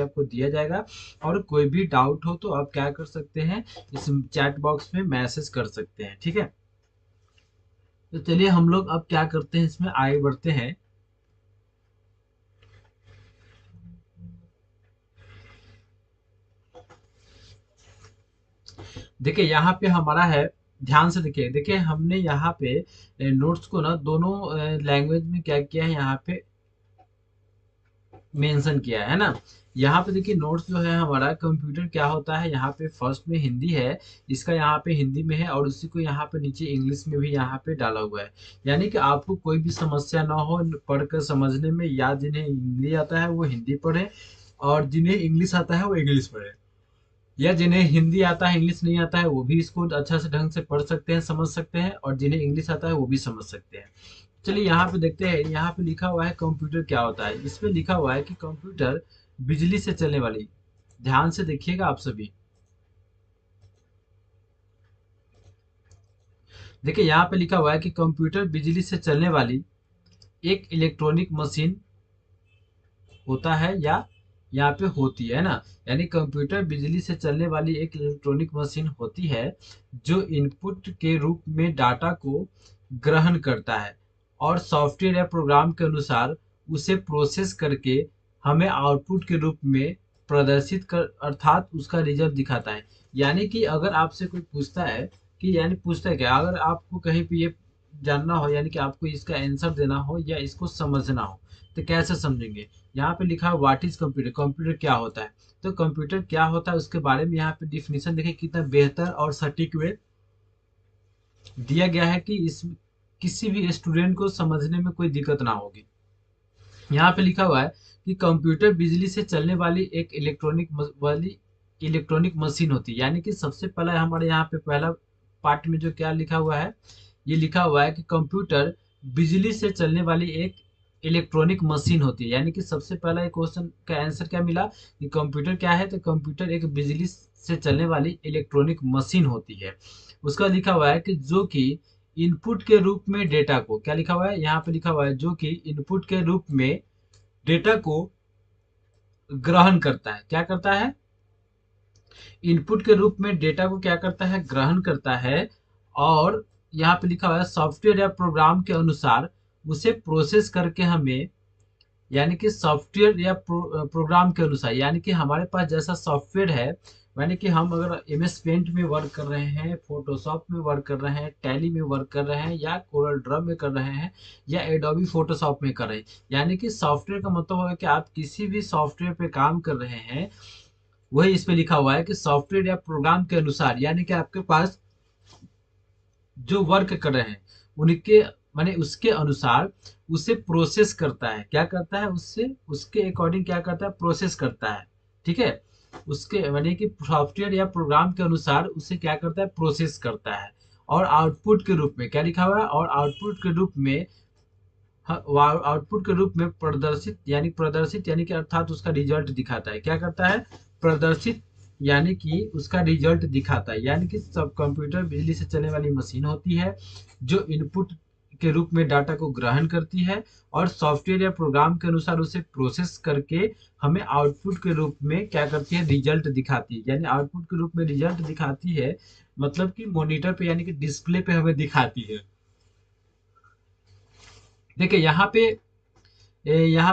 आपको दिया जाएगा। और कोई भी डाउट हो तो आप क्या कर सकते हैं, इस चैट बॉक्स में मैसेज कर सकते हैं, ठीक है। तो चलिए हम लोग अब क्या करते हैं, इसमें आगे बढ़ते हैं। देखिए यहाँ पे हमारा है, ध्यान से देखिए, देखिए हमने यहाँ पे नोट्स को ना दोनों लैंग्वेज में क्या किया है, यहाँ पे मेंशन किया है ना। यहाँ पे देखिए नोट्स जो है हमारा, कंप्यूटर क्या होता है, यहाँ पे फर्स्ट में हिंदी है, इसका यहाँ पे हिंदी में है, और उसी को यहाँ पे नीचे इंग्लिश में भी यहाँ पे डाला हुआ है। यानी कि आपको कोई भी समस्या ना हो पढ़कर समझने में, या जिन्हें हिंदी आता है वो हिंदी पढ़े, और जिन्हें इंग्लिश आता है वो इंग्लिश पढ़े, या जिन्हें हिंदी आता है इंग्लिश नहीं आता है वो भी इसको अच्छा से ढंग से पढ़ सकते हैं, समझ सकते हैं, और जिन्हें इंग्लिश आता है वो भी समझ सकते हैं। चलिए यहाँ पे देखते हैं, यहाँ पे लिखा हुआ है कंप्यूटर क्या होता है। इसमें लिखा हुआ है कि कंप्यूटर बिजली से चलने वाली, ध्यान से देखिएगा आप सभी। देखिए यहाँ पे लिखा हुआ है कि कंप्यूटर बिजली से चलने वाली एक इलेक्ट्रॉनिक मशीन होता है, या यहाँ पे होती है ना। यानी कंप्यूटर बिजली से चलने वाली एक इलेक्ट्रॉनिक मशीन होती है जो इनपुट के रूप में डाटा को ग्रहण करता है, और सॉफ्टवेयर या प्रोग्राम के अनुसार उसे प्रोसेस करके हमें आउटपुट के रूप में प्रदर्शित कर, अर्थात उसका रिजल्ट दिखाता है। यानी कि अगर आपसे कोई पूछता है कि, यानी पूछता है क्या, अगर आपको कहीं पे ये जानना हो, यानी कि आपको इसका आंसर देना हो या इसको समझना हो, तो कैसे समझेंगे। यहाँ पे लिखा है व्हाट इज कंप्यूटर, कंप्यूटर क्या होता है। तो कंप्यूटर क्या होता है उसके बारे में यहाँ पे डिफिनीशन देखिए कितना बेहतर और सटीक वे दिया गया है, कि इस किसी भी स्टूडेंट को समझने में कोई दिक्कत ना होगी। यहाँ पे लिखा हुआ है कि कंप्यूटर बिजली से चलने वाली एक इलेक्ट्रॉनिक मशीन होती है। यानी कि सबसे पहला हमारे यहाँ पे पहला पार्ट में जो क्या लिखा हुआ है, ये लिखा हुआ है कि कंप्यूटर बिजली से चलने वाली एक इलेक्ट्रॉनिक मशीन होती है। यानी कि सबसे पहला एक क्वेश्चन का आंसर क्या मिला, कि कंप्यूटर क्या है, तो कंप्यूटर एक बिजली से चलने वाली इलेक्ट्रॉनिक मशीन होती है। उसका लिखा हुआ है कि जो कि इनपुट के रूप में डेटा को, क्या लिखा हुआ है यहाँ पे, लिखा हुआ है जो कि इनपुट के रूप में डेटा को ग्रहण करता है। क्या करता है, इनपुट के रूप में डेटा को क्या करता है, ग्रहण करता है, और यहाँ पे लिखा हुआ है सॉफ्टवेयर या प्रोग्राम के अनुसार उसे प्रोसेस करके हमें, यानी कि सॉफ्टवेयर या प्रोग्राम के अनुसार, यानी कि हमारे पास जैसा सॉफ्टवेयर है, यानी कि हम अगर एमएस पेंट में वर्क कर रहे हैं, फोटोशॉप में वर्क कर रहे हैं, टैली में वर्क कर रहे हैं, या कोरल ड्रॉ में कर रहे हैं, या एडोबी फोटोशॉप में कर रहे हैं। यानी कि सॉफ्टवेयर का मतलब होगा कि आप किसी भी सॉफ्टवेयर पे काम कर रहे हैं, वही इस पे लिखा हुआ है कि सॉफ्टवेयर या प्रोग्राम के अनुसार, यानी कि आपके पास जो वर्क कर रहे हैं उनके, माने उसके अनुसार उसे प्रोसेस करता है। क्या करता है, उससे उसके अकॉर्डिंग क्या करता है, प्रोसेस करता है, ठीक है। उसके माने कि सॉफ्टवेयर या प्रोग्राम के अनुसार उसे क्या करता है, प्रोसेस करता है, और आउटपुट के रूप में क्या लिखा हुआ है, और आउटपुट के रूप में, आउटपुट के रूप में प्रदर्शित यानी कि अर्थात उसका रिजल्ट दिखाता है। क्या करता है, प्रदर्शित यानी कि उसका रिजल्ट दिखाता है। यानी कि सब कंप्यूटर बिजली से चलने वाली मशीन होती है जो इनपुट के रूप में डाटा को ग्रहण करती है, और सॉफ्टवेयर या प्रोग्राम के अनुसार उसे प्रोसेस करके हमें आउटपुट के रूप में क्या करती है, रिजल्ट दिखाती है। यानी आउटपुट के रूप में रिजल्ट दिखाती है, मतलब कि मॉनिटर पे यानी कि डिस्प्ले पे हमें दिखाती है। देखिए यहाँ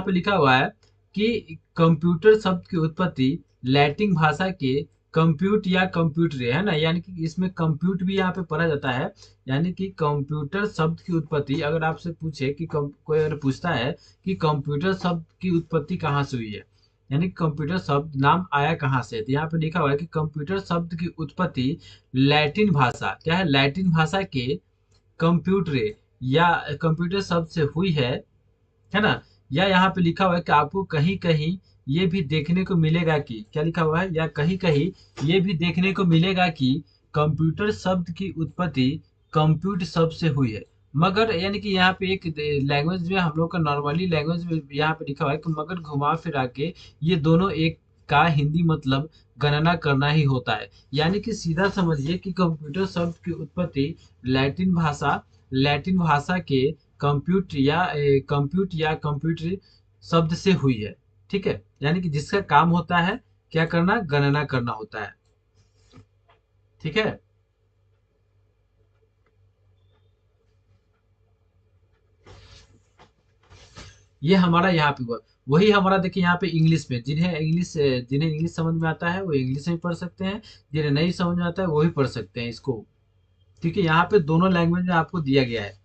पे लिखा हुआ है कि कंप्यूटर शब्द की उत्पत्ति लैटिन भाषा के कंप्यूट या कंप्यूटर है ना। यानी कि इसमें कंप्यूट भी यहाँ पे पढ़ा जाता है। यानी कि कंप्यूटर शब्द की उत्पत्ति, अगर आपसे पूछे कि कोई अगर पूछता है कि कंप्यूटर शब्द की उत्पत्ति कहाँ से हुई है, यानी कंप्यूटर शब्द नाम आया कहाँ से, तो यहाँ पे लिखा हुआ है कि कंप्यूटर शब्द की उत्पत्ति लैटिन भाषा, क्या है, लैटिन भाषा के कंप्यूटरे या कंप्यूटर शब्द से हुई है ना। या यहाँ पे लिखा हुआ है कि आपको कहीं कहीं ये भी देखने को मिलेगा कि, क्या लिखा हुआ है, या कहीं कहीं ये भी देखने को मिलेगा कि कंप्यूटर शब्द की उत्पत्ति कंप्यूट शब्द से हुई है। मगर यानी कि यहाँ पे एक लैंग्वेज में, हम लोग का नॉर्मली लैंग्वेज में यहाँ पे लिखा हुआ है कि मगर घुमा फिरा के ये दोनों एक का हिंदी मतलब गणना करना ही होता है। यानी कि सीधा समझिए कि कंप्यूटर शब्द की उत्पत्ति लैटिन भाषा के कंप्यूट या कंप्यूटर शब्द से हुई है, ठीक है, यानी कि जिसका काम होता है क्या करना, गणना करना होता है। ठीक है, ये हमारा यहाँ पे हुआ। वही हमारा देखिए यहाँ पे इंग्लिश में, जिन्हें इंग्लिश समझ में आता है वो इंग्लिश में पढ़ सकते हैं, जिन्हें नहीं समझ में आता है वो भी पढ़ सकते हैं इसको, क्योंकि यहाँ पे दोनों लैंग्वेज में आपको दिया गया है।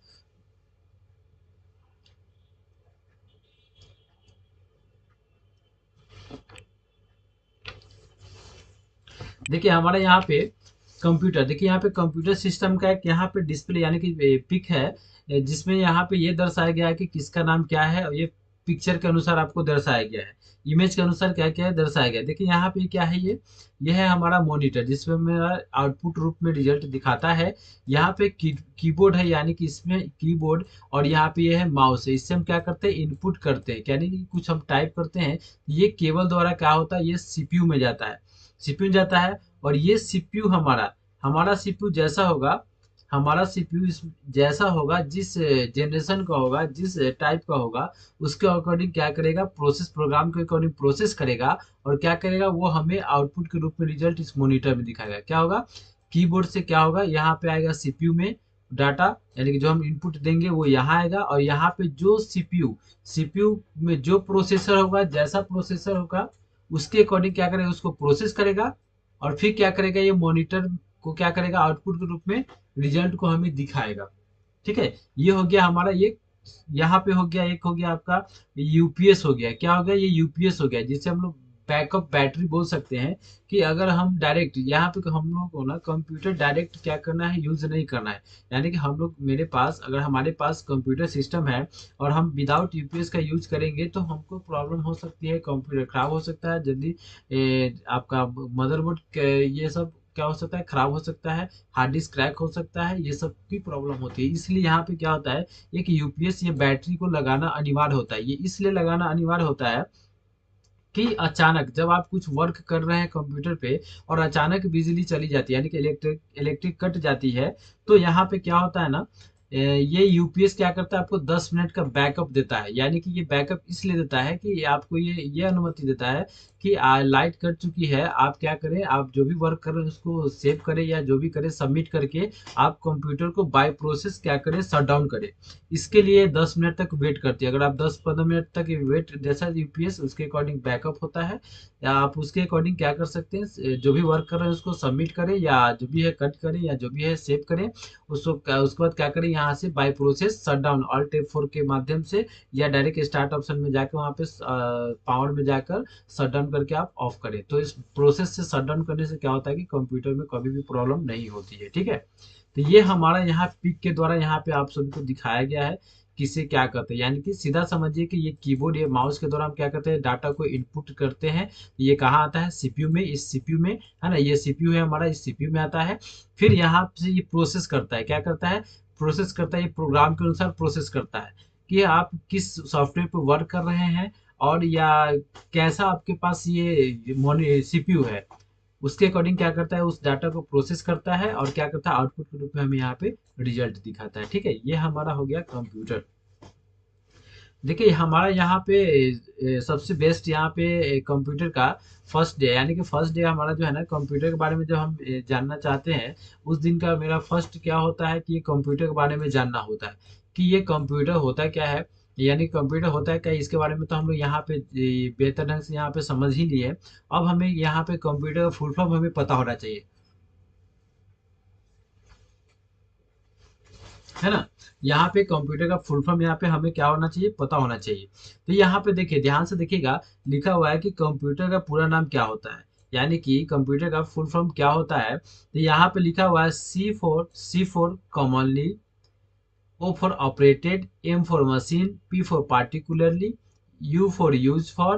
देखिए हमारे यहाँ पे कंप्यूटर, देखिए यहाँ पे कंप्यूटर सिस्टम का एक यहाँ पे डिस्प्ले यानी कि पिक है, जिसमें यहाँ पे ये दर्शाया गया है कि किसका नाम क्या है, और ये पिक्चर के अनुसार आपको दर्शाया गया है, इमेज के अनुसार क्या क्या है दर्शाया गया है। देखिए यहाँ पे क्या है, ये है हमारा मॉनिटर, जिसमें मेरा आउटपुट रूप में रिजल्ट दिखाता है। यहाँ पे कीबोर्ड है, यानी कि इसमें कीबोर्ड, और यहाँ पे ये है माउस है, इससे हम क्या करते हैं, इनपुट करते हैं, यानी कि कुछ हम टाइप करते हैं। ये केबल द्वारा क्या होता है, ये सीपीयू में जाता है, सीपीयू जाता है। और ये सीपीयू हमारा हमारा सीपीयू जैसा होगा, हमारा सीपीयू इस जैसा होगा, जिस जनरेशन का होगा, जिस टाइप का होगा, उसके अकॉर्डिंग क्या करेगा, प्रोग्राम के अकॉर्डिंग प्रोसेस करेगा, और क्या करेगा, वो हमें आउटपुट के रूप में रिजल्ट इस मॉनिटर में दिखाएगा। क्या होगा, कीबोर्ड से क्या होगा, यहाँ पे आएगा सीपीयू में डाटा, यानी कि जो हम इनपुट देंगे वो यहाँ आएगा, और यहाँ पे जो सीपीयू में जो प्रोसेसर होगा, जैसा प्रोसेसर होगा उसके अकॉर्डिंग क्या करेगा, उसको प्रोसेस करेगा, और फिर क्या करेगा, ये मॉनिटर को क्या करेगा, आउटपुट के रूप में रिजल्ट को हमें दिखाएगा। ठीक है, ये हो गया हमारा ये, यहाँ पे हो गया, एक हो गया आपका यूपीएस हो गया। क्या हो गया, ये यूपीएस हो गया, जिससे हम लोग बैकअप बैटरी बोल सकते हैं, कि अगर हम डायरेक्ट यहाँ पे हम लोग को ना कंप्यूटर डायरेक्ट क्या करना है, यूज नहीं करना है। यानी कि हम लोग, मेरे पास अगर हमारे पास कंप्यूटर सिस्टम है और हम विदाउट यूपीएस का यूज करेंगे, तो हमको प्रॉब्लम हो सकती है, कंप्यूटर खराब हो सकता है जल्दी, आपका मदरबोर्ड ये सब क्या हो सकता है, खराब हो सकता है, हार्ड डिस्क क्रैक हो सकता है, ये सब की प्रॉब्लम होती है। इसलिए यहाँ पे क्या होता है, एक यूपीएस ये बैटरी को लगाना अनिवार्य होता है। ये इसलिए लगाना अनिवार्य होता है कि अचानक जब आप कुछ वर्क कर रहे हैं कंप्यूटर पे, और अचानक बिजली चली जाती है, यानी कि इलेक्ट्रिक कट जाती है, तो यहाँ पे क्या होता है ना, ये यूपीएस क्या करता है, आपको 10 मिनट का बैकअप देता है। यानी कि ये बैकअप इसलिए देता है कि आपको ये अनुमति देता है कि लाइट कट चुकी है, आप क्या करें, आप जो भी वर्क कर रहे हैं उसको सेव करें, या जो भी करें सबमिट करके आप कंप्यूटर को बाय प्रोसेस क्या करें, शट डाउन करें। इसके लिए 10 मिनट तक वेट करती है। अगर आप 10-15 मिनट तक वेट, जैसा यूपीएस उसके अकॉर्डिंग बैकअप होता है, या आप उसके अकॉर्डिंग क्या कर सकते हैं, जो भी वर्क कर रहे हैं उसको सबमिट करें, या जो भी है कट करें, या जो भी है सेव करें, उसको उसके बाद क्या करें, यहाँ से by process shut down alt F4 के माध्यम से, या डायरेक्ट स्टार्ट ऑप्शन में जाकर वहाँ पे पावर में जाकर शट डाउन करके आप ऑफ करें। तो इस प्रोसेस से शट डाउन करने से क्या होता है कि कंप्यूटर में कभी भी प्रॉब्लम नहीं होती है। ठीक है, तो ये हमारा यहाँ पिक के द्वारा यहाँ पे आप सभी को दिखाया गया है, किसे क्या करते हैं। यानी कि सीधा समझिए कि ये कीबोर्ड, ये माउस के द्वारा हम क्या करते हैं, डाटा को इनपुट करते हैं। ये कहाँ आता है, सीपीयू में, इस सीपीयू में है ना, ये सीपीयू है हमारा, इस सीपीयू में आता है। फिर यहाँ से ये प्रोसेस करता है, क्या करता है, प्रोसेस करता है, ये प्रोग्राम के अनुसार प्रोसेस करता है कि आप किस सॉफ्टवेयर पर वर्क कर रहे हैं, और या कैसा आपके पास ये सीपीयू है, उसके अकॉर्डिंग क्या करता है, उस डाटा को प्रोसेस करता है, और क्या करता है, आउटपुट के रूप में हमें यहाँ पे रिजल्ट दिखाता है। ठीक है, ये हमारा हो गया कंप्यूटर। देखिए हमारा यहाँ पे सबसे बेस्ट यहाँ पे कंप्यूटर का फर्स्ट डे, यानी कि फर्स्ट डे हमारा जो है ना, कंप्यूटर के बारे में जब हम जानना चाहते हैं, उस दिन का मेरा फर्स्ट क्या होता है कि ये कंप्यूटर के बारे में जानना होता है, कि ये कंप्यूटर होता क्या है, यानी कंप्यूटर होता है क्या, इसके बारे में तो हम लोग यहाँ पे बेहतर ढंग से यहाँ पे समझ ही लिए। अब हमें यहाँ पे कंप्यूटर का फुल फॉर्म हमें पता होना चाहिए, है ना। यहाँ पे कंप्यूटर का फुल फॉर्म यहाँ पे हमें क्या होना चाहिए, पता होना चाहिए। तो यहाँ पे देखिए, ध्यान से देखिएगा, लिखा हुआ है कि कंप्यूटर का पूरा नाम क्या होता है, यानी कि कंप्यूटर का फुल फॉर्म क्या होता है। तो यहाँ पे लिखा हुआ है C for commonly, O for operated, M for machine, P for particularly, U for use for,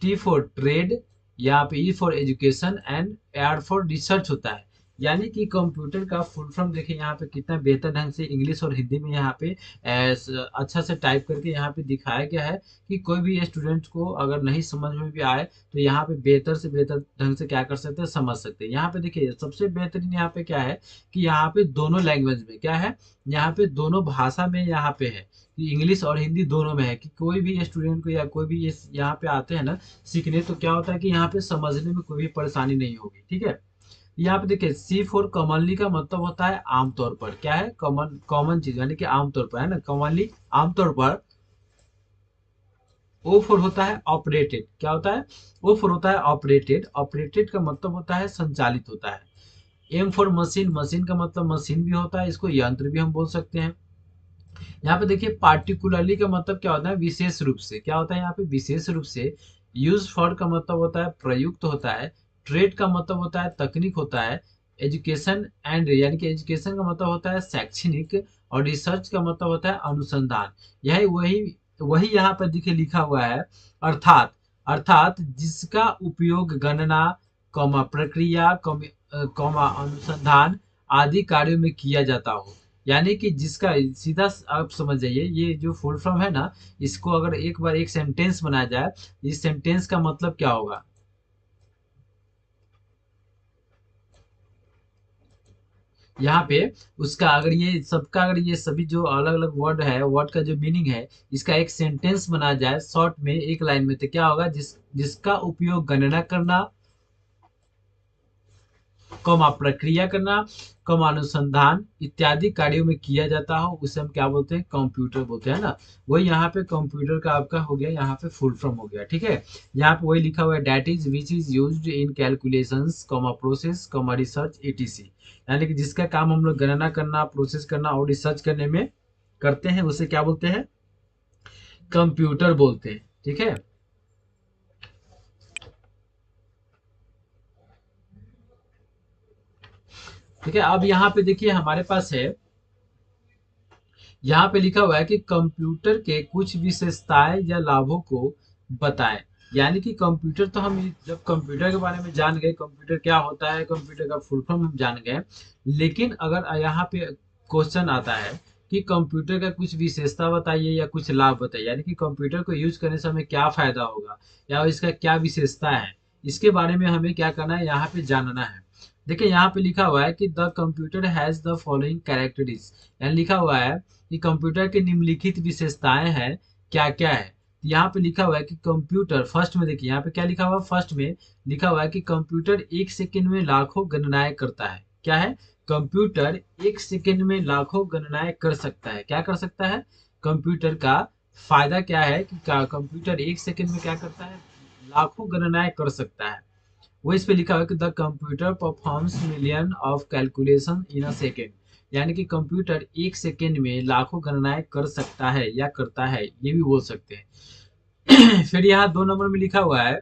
T for trade, यहाँ पे E for education, and R for research होता है। यानी कि कंप्यूटर का फुल फॉर्म देखिए यहाँ पे कितना बेहतर ढंग से इंग्लिश और हिंदी में यहाँ पे अच्छा से टाइप करके यहाँ पे दिखाया गया है कि कोई भी स्टूडेंट को अगर नहीं समझ में भी आए तो यहाँ पे बेहतर से बेहतर ढंग से क्या कर सकते हैं, समझ सकते हैं। यहाँ पे देखिए सबसे बेहतरीन यहाँ पे क्या है कि यहाँ पे दोनों लैंग्वेज में क्या है, यहाँ पे दोनों भाषा में यहाँ पे है कि इंग्लिश और हिंदी दोनों में है कि कोई भी स्टूडेंट को या कोई भी यहाँ पे आते हैं ना सीखने, तो क्या होता है कि यहाँ पे समझने में कोई भी परेशानी नहीं होगी। ठीक है, यहाँ पे देखिए सी फॉर कॉमनली का मतलब होता है आमतौर पर, क्या है, कॉमन कॉमन चीज यानी कि आमतौर पर, है ना, कॉमनली आमतौर पर। ओ फॉर होता है ऑपरेटेड, क्या होता है, ओ फॉर होता है ऑपरेटेड, ऑपरेटेड का मतलब होता है संचालित होता है। एम फॉर मशीन, मशीन का मतलब मशीन भी होता है, इसको यंत्र भी हम बोल सकते हैं। यहाँ पे देखिए पार्टिकुलरली का मतलब क्या होता है, विशेष रूप से, क्या होता है यहाँ पे, विशेष रूप से। यूज फॉर का मतलब होता है प्रयुक्त होता है। ट्रेड का मतलब होता है तकनीक होता है। एजुकेशन एंड यानी कि एजुकेशन का मतलब होता है शैक्षणिक, और रिसर्च का मतलब होता है अनुसंधान। यही वही वही यहाँ पर देखिए लिखा हुआ है, अर्थात, अर्थात जिसका उपयोग गणना, कौमा प्रक्रिया, कौमा अनुसंधान आदि कार्यों में किया जाता हो। यानी कि जिसका सीधा आप समझ जाइए, ये जो फुल फॉर्म है ना, इसको अगर एक बार एक सेंटेंस बनाया जाए, इस सेंटेंस का मतलब क्या होगा। यहाँ पे उसका अगर ये सबका अगर ये सभी जो अलग अलग वर्ड है, वर्ड का जो मीनिंग है, इसका एक सेंटेंस बनाया जाए शॉर्ट में एक लाइन में, तो क्या होगा, जिसका उपयोग गणना करना, कम प्रक्रिया करना, कम अनुसंधान इत्यादि कार्यों में किया जाता हो, उसे हम क्या बोलते हैं, कंप्यूटर बोलते हैं ना। वही यहाँ पे कंप्यूटर का आपका हो गया, यहाँ पे फुल फॉर्म हो गया। ठीक है, यहाँ पे वही लिखा हुआ है, data is which is used in calculations, process, research etc. यानी कि जिसका काम हम लोग गणना करना, प्रोसेस करना और रिसर्च करने में करते हैं, उसे क्या बोलते हैं, कंप्यूटर बोलते हैं। ठीक है, ठीक है। अब यहाँ पे देखिए हमारे पास है, यहाँ पे लिखा हुआ है कि कंप्यूटर के कुछ विशेषताएं या लाभों को बताएं। यानी कि कंप्यूटर तो हम जब कंप्यूटर के बारे में जान गए, कंप्यूटर क्या होता है, कंप्यूटर का फुल फॉर्म हम जान गए, लेकिन अगर यहाँ पे क्वेश्चन आता है कि कंप्यूटर का कुछ विशेषता बताइए या कुछ लाभ बताइए, यानी कि कंप्यूटर को यूज करने से हमें क्या फायदा होगा या इसका क्या विशेषता है, इसके बारे में हमें क्या करना है, यहाँ पे जानना है। देखिए यहाँ पे लिखा हुआ है कि the computer has the following characteristics, यानी लिखा हुआ है कि कंप्यूटर की निम्नलिखित विशेषताएं हैं, क्या क्या है। यहाँ पे लिखा हुआ है कि कंप्यूटर, फर्स्ट में देखिए यहाँ पे क्या लिखा हुआ है, फर्स्ट में लिखा हुआ है कि कंप्यूटर एक सेकंड में लाखों गणनाएं करता है। क्या है, कंप्यूटर एक सेकंड में लाखों गणनाएं कर सकता है। क्या कर सकता है, कंप्यूटर का फायदा क्या है कि कंप्यूटर एक सेकंड में क्या करता है, लाखों गणनाएं कर सकता है। वो इस पे लिखा हुआ है कि the computer performs million of calculation in a second, यानी कि कंप्यूटर एक सेकेंड में लाखों गणनाएं कर सकता है या करता है, ये भी बोल सकते हैं। फिर यहाँ 2 नंबर में लिखा हुआ है,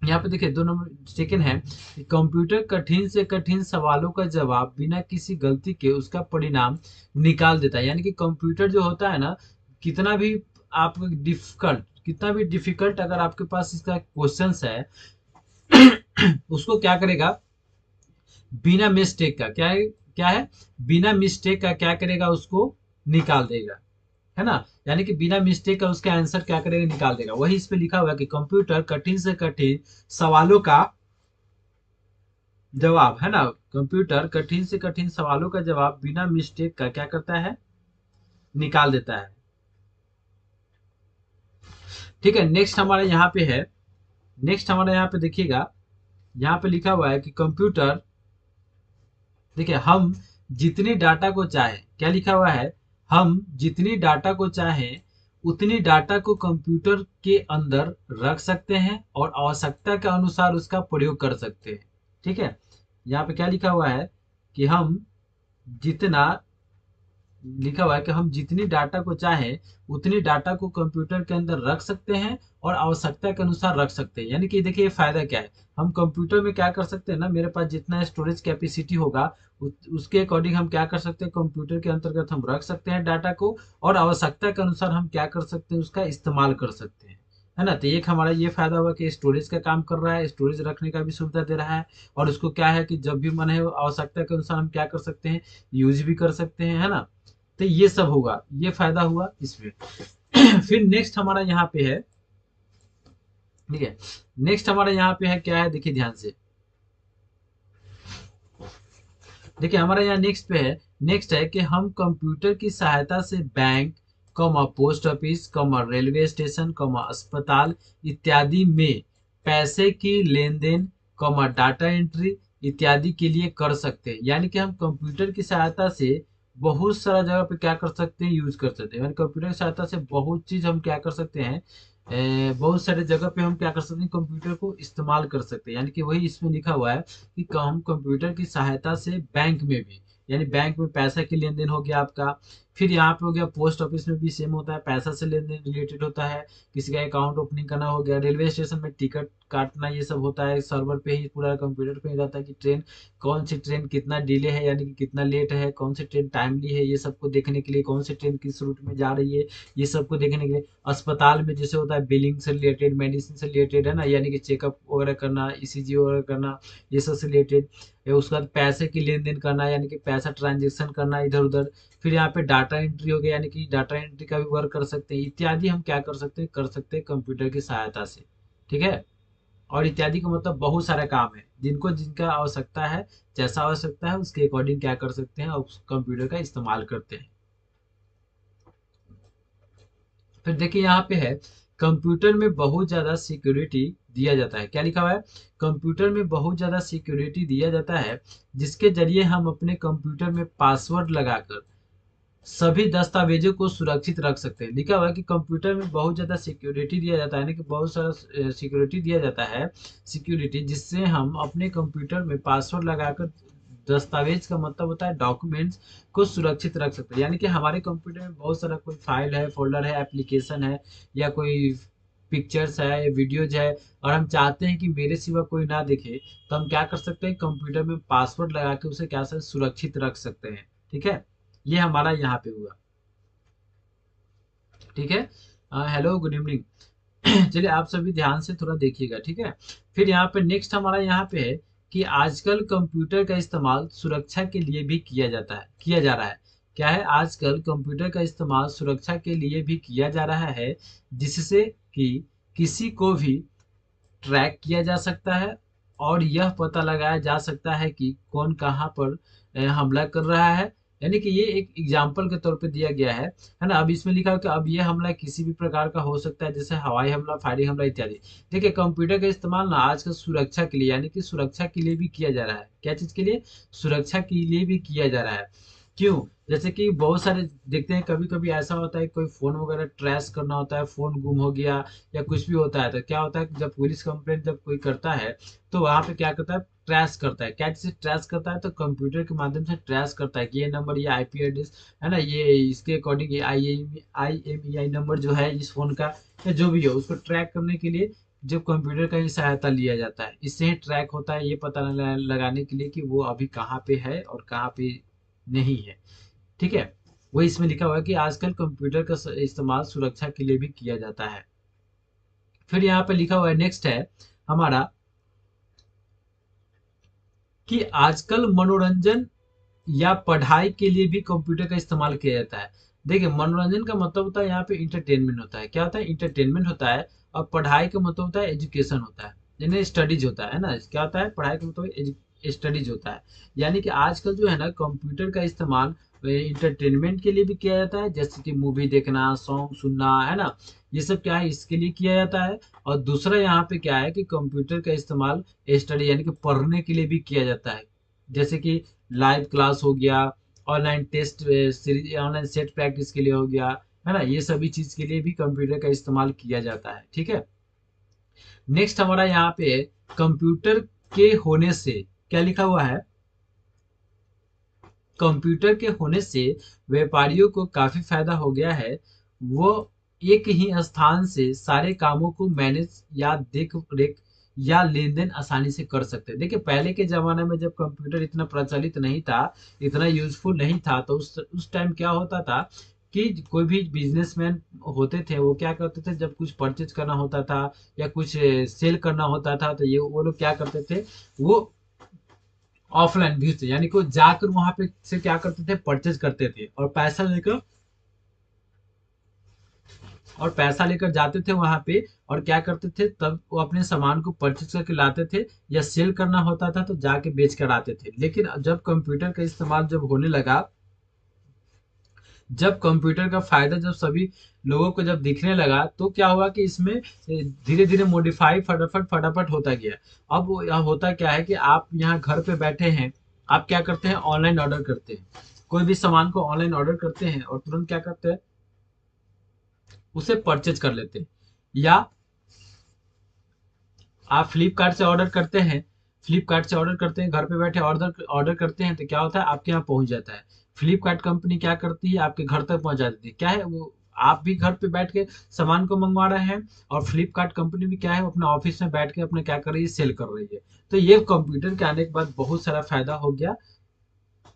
यहाँ पे देखिए 2 नंबर सेकेंड है कि कंप्यूटर कठिन से कठिन सवालों का जवाब बिना किसी गलती के उसका परिणाम निकाल देता है। यानी कि कंप्यूटर जो होता है ना, कितना भी आप डिफिकल्ट, कितना भी डिफिकल्ट अगर आपके पास इसका क्वेश्चंस है, उसको क्या करेगा, बिना मिस्टेक का, क्या है, क्या है, बिना मिस्टेक का क्या करेगा, उसको निकाल देगा, है ना। यानी कि बिना मिस्टेक का उसका आंसर क्या करेगा, निकाल देगा। वही इस पे लिखा हुआ है कि कंप्यूटर कठिन से कठिन सवालों का जवाब, है ना, कंप्यूटर कठिन से कठिन सवालों का जवाब बिना मिस्टेक का क्या करता है, निकाल देता है। ठीक है, नेक्स्ट हमारे यहाँ पे है, नेक्स्ट हमारे यहाँ पे देखिएगा, यहाँ पे लिखा हुआ है कि कंप्यूटर, देखिए हम जितनी डाटा को चाहे, क्या लिखा हुआ है, हम जितनी डाटा को चाहें उतनी डाटा को कंप्यूटर के अंदर रख सकते हैं और आवश्यकता के अनुसार उसका प्रयोग कर सकते हैं। ठीक है, यहाँ पे क्या लिखा हुआ है कि हम जितना, लिखा हुआ है कि हम जितनी डाटा को चाहें उतनी डाटा को कंप्यूटर के अंदर रख सकते हैं और आवश्यकता के अनुसार रख सकते हैं। यानी कि देखिए फायदा क्या है, हम कंप्यूटर में क्या कर सकते हैं ना, मेरे पास जितना स्टोरेज कैपेसिटी होगा उसके अकॉर्डिंग हम क्या कर सकते हैं, कंप्यूटर के अंतर्गत हम रख सकते हैं डाटा को, और आवश्यकता के अनुसार हम क्या कर सकते हैं, उसका इस्तेमाल कर सकते हैं। है ना। तो एक हमारा ये फायदा हुआ कि स्टोरेज का काम कर रहा है, स्टोरेज रखने का भी सुविधा दे रहा है, और उसको क्या है कि जब भी मन है आवश्यकता के अनुसार हम क्या कर सकते हैं, यूज भी कर सकते हैं, है ना। तो ये सब होगा, ये फायदा हुआ इसमें। फिर नेक्स्ट हमारा यहाँ पे है, ठीक है, नेक्स्ट हमारा यहाँ पे है क्या है, देखिए ध्यान से, देखिए हमारा यहाँ नेक्स्ट पे है, नेक्स्ट है कि हम कंप्यूटर की सहायता से bank, post office, railway station, अस्पताल इत्यादि में पैसे की लेन देन, डाटा एंट्री इत्यादि के लिए कर सकते हैं। यानी कि हम कंप्यूटर की सहायता से बहुत सारा जगह पे क्या कर सकते हैं, यूज कर सकते हैं। यानी कंप्यूटर की सहायता से बहुत चीज हम क्या कर सकते हैं, बहुत सारे जगह पे हम क्या कर सकते हैं, कंप्यूटर को इस्तेमाल कर सकते हैं। यानी कि वही इसमें लिखा हुआ है कि हम कंप्यूटर की सहायता से बैंक में भी, यानी बैंक में पैसा की लेन देन हो गया आपका। फिर यहाँ पे हो गया पोस्ट ऑफिस में भी सेम होता है, पैसा से लेन देन रिलेटेड होता है, किसी का अकाउंट ओपनिंग करना हो गया। रेलवे स्टेशन में टिकट काटना ये सब होता है, सर्वर पे ही पूरा कंप्यूटर पे ही रहता है कि ट्रेन, कौन सी ट्रेन कितना डिले है, यानी कि कितना लेट है, कौन सी ट्रेन टाइमली है, ये सबको देखने के लिए, कौन सी ट्रेन किस रूट में जा रही है, ये सबको देखने के लिए। अस्पताल में जैसे होता है बिलिंग से रिलेटेड, मेडिसिन से रिलेटेड, है ना, यानी कि चेकअप वगैरह करना, ईसीजी वगैरह करना, ये सब से रिलेटेड। उसके बाद पैसे की लेन देन करना, यानी कि पैसा ट्रांजेक्शन करना इधर उधर। फिर यहाँ पे डाटा एंट्री हो गया, यानी कि डाटा एंट्री का भी वर्क कर सकते हैं। इत्यादि हम क्या कर सकते हैं, कर सकते हैं कंप्यूटर की सहायता से, ठीक है। और इत्यादि का मतलब बहुत सारे काम है, जिनको जिनका आवश्यकता है, जैसा आवश्यकता है उसके अकॉर्डिंग क्या कर सकते हैं, और उस कंप्यूटर का इस्तेमाल करते हैं। फिर देखिए यहाँ पे है, कंप्यूटर में बहुत ज्यादा सिक्योरिटी दिया जाता है। क्या लिखा हुआ है, कंप्यूटर में बहुत ज्यादा सिक्योरिटी दिया जाता है, जिसके जरिए हम अपने कंप्यूटर में पासवर्ड लगाकर सभी दस्तावेजों को सुरक्षित रख सकते हैं। लिखा हुआ है कि कंप्यूटर में बहुत ज्यादा सिक्योरिटी दिया जाता है, ना कि बहुत सारा सिक्योरिटी दिया जाता है, सिक्योरिटी, जिससे हम अपने कंप्यूटर में पासवर्ड लगाकर, दस्तावेज का मतलब होता है डॉक्यूमेंट्स, को सुरक्षित रख सकते हैं। यानी कि हमारे कंप्यूटर में बहुत सारा कोई फाइल है, फोल्डर है, एप्लीकेशन है, या कोई पिक्चर्स है या वीडियोज है, और हम चाहते हैं कि मेरे सिवा कोई ना देखे, तो हम क्या कर सकते हैं, कंप्यूटर में पासवर्ड लगा के उसे क्या सुरक्षित रख सकते हैं, ठीक है। ये हमारा यहाँ पे हुआ, ठीक है। Hello, good evening. चलिए आप सभी ध्यान से थोड़ा देखिएगा, ठीक है। फिर यहाँ पे नेक्स्ट हमारा यहाँ पे है कि आजकल कंप्यूटर का इस्तेमाल सुरक्षा के लिए भी किया जाता है, किया जा रहा है। क्या है, आजकल कंप्यूटर का इस्तेमाल सुरक्षा के लिए भी किया जा रहा है, जिससे कि किसी को भी ट्रैक किया जा सकता है, और यह पता लगाया जा सकता है कि कौन कहाँ पर हमला कर रहा है। यानी कि ये एक एग्जाम्पल के तौर पे दिया गया है ना। अब इसमें लिखा है कि अब ये हमला किसी भी प्रकार का हो सकता है, जैसे हवाई हमला, फायरिंग हमला इत्यादि। देखिए कंप्यूटर का इस्तेमाल ना आजकल सुरक्षा के लिए, यानी कि सुरक्षा के लिए भी किया जा रहा है। क्या चीज के लिए, सुरक्षा के लिए भी किया जा रहा है। क्यों, जैसे कि बहुत सारे देखते हैं, कभी कभी ऐसा होता है कोई फोन वगैरह ट्रेस करना होता है, फोन गुम हो गया या कुछ भी होता है, तो क्या होता है कि जब पुलिस कंप्लेंट जब कोई करता है, तो वहां पे क्या करता है, ट्रेस करता है। क्या चीज ट्रेस करता है, तो कंप्यूटर के माध्यम से ट्रेस करता है कि ये नंबर, ये आईपी एड्रेस, है ना, ये इसके अकॉर्डिंग ये IMEI नंबर जो है इस फोन का, या जो भी हो, उसको ट्रैक करने के लिए जब कंप्यूटर का ही सहायता लिया जाता है, इससे ही ट्रैक होता है, ये पता लगाने के लिए कि वो अभी कहाँ पे है और कहाँ पे नहीं है, ठीक है। वही इसमें लिखा हुआ है कि आजकल कंप्यूटर का इस्तेमाल सुरक्षा के लिए भी किया जाता है। फिर यहाँ पे लिखा हुआ है, नेक्स्ट है हमारा, कि आजकल मनोरंजन या पढ़ाई के लिए भी कंप्यूटर का इस्तेमाल किया जाता है। देखिए मनोरंजन का मतलब होता है यहाँ पे इंटरटेनमेंट होता है। क्या होता है, इंटरटेनमेंट होता है। और पढ़ाई का मतलब होता है एजुकेशन होता है, यानी स्टडीज होता है ना। क्या होता है, पढ़ाई का मतलब स्टडीज होता है। यानी कि आजकल जो है ना, कंप्यूटर का इस्तेमाल इंटरटेनमेंट के लिए भी किया जाता है, जैसे कि मूवी देखना, सॉन्ग सुनना, है ना, ये सब क्या है, इसके लिए किया जाता है। और दूसरा यहाँ पे क्या है कि कंप्यूटर का इस्तेमाल स्टडी, यानी कि पढ़ने के लिए भी किया जाता है, जैसे कि लाइव क्लास हो गया, online test series, online set practice के लिए हो गया, है ना, ये सभी चीज के लिए भी कंप्यूटर का इस्तेमाल किया जाता है, ठीक है। नेक्स्ट हमारा यहाँ पे कंप्यूटर के होने से, क्या लिखा हुआ है, कंप्यूटर के होने से व्यापारियों को काफी फायदा हो गया है। वो एक ही स्थान से सारे कामों को मैनेज या देख रेख या लेन देन आसानी से कर सकते हैं। देखिए पहले के जमाने में जब कंप्यूटर इतना प्रचलित नहीं था, इतना यूजफुल नहीं था, तो उस टाइम क्या होता था कि कोई भी बिजनेसमैन होते थे वो क्या करते थे, जब कुछ परचेज करना होता था या कुछ सेल करना होता था तो ये वो लोग क्या करते थे, वो ऑफलाइन भी थे, यानी कि वो जाकर वहां पे से क्या करते थे, परचेज करते थे और पैसा लेकर जाते थे वहां पे, और क्या करते थे तब वो अपने सामान को परचेज करके लाते थे, या सेल करना होता था तो जाके बेच कर आते थे। लेकिन जब कंप्यूटर का इस्तेमाल जब होने लगा, जब कंप्यूटर का फायदा जब सभी लोगों को जब दिखने लगा, तो क्या हुआ कि इसमें धीरे धीरे मॉडिफाई फटाफट फटाफट होता गया। अब यहाँ होता क्या है कि आप यहाँ घर पे बैठे हैं, आप क्या करते हैं, ऑनलाइन ऑर्डर करते हैं, कोई भी सामान को ऑनलाइन ऑर्डर करते हैं और तुरंत क्या करते हैं, उसे परचेज कर लेते हैं। या आप फ्लिपकार्ट से ऑर्डर करते हैं, फ्लिपकार्ट से ऑर्डर करते हैं, घर पे बैठे ऑर्डर ऑर्डर करते हैं, तो क्या होता है, आपके यहाँ पहुंच जाता है। फ्लिपकार्ट कंपनी क्या करती है, आपके घर तक पहुंचा देती है। क्या है वो, आप भी घर पे बैठ के सामान को मंगवा रहे हैं, और फ्लिपकार्ट कंपनी भी क्या है, वो अपने ऑफिस में बैठ के अपने क्या कर रही है, सेल कर रही है। तो ये कंप्यूटर के आने के बाद बहुत सारा फायदा हो गया,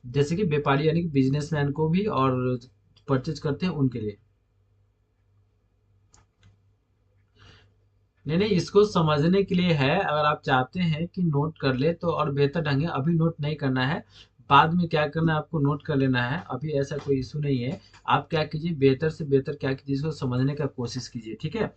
जैसे कि व्यापारी यानी कि बिजनेसमैन को भी, और परचेज करते हैं उनके लिए। नहीं नहीं, इसको समझने के लिए है, अगर आप चाहते हैं कि नोट कर ले तो और बेहतर ढंग है, अभी नोट नहीं करना है, बाद में क्या करना है, आपको नोट कर लेना है, अभी ऐसा कोई इशू नहीं है। आप क्या कीजिए, बेहतर से बेहतर क्या कीजिए, इसको समझने का कोशिश कीजिए, ठीक है।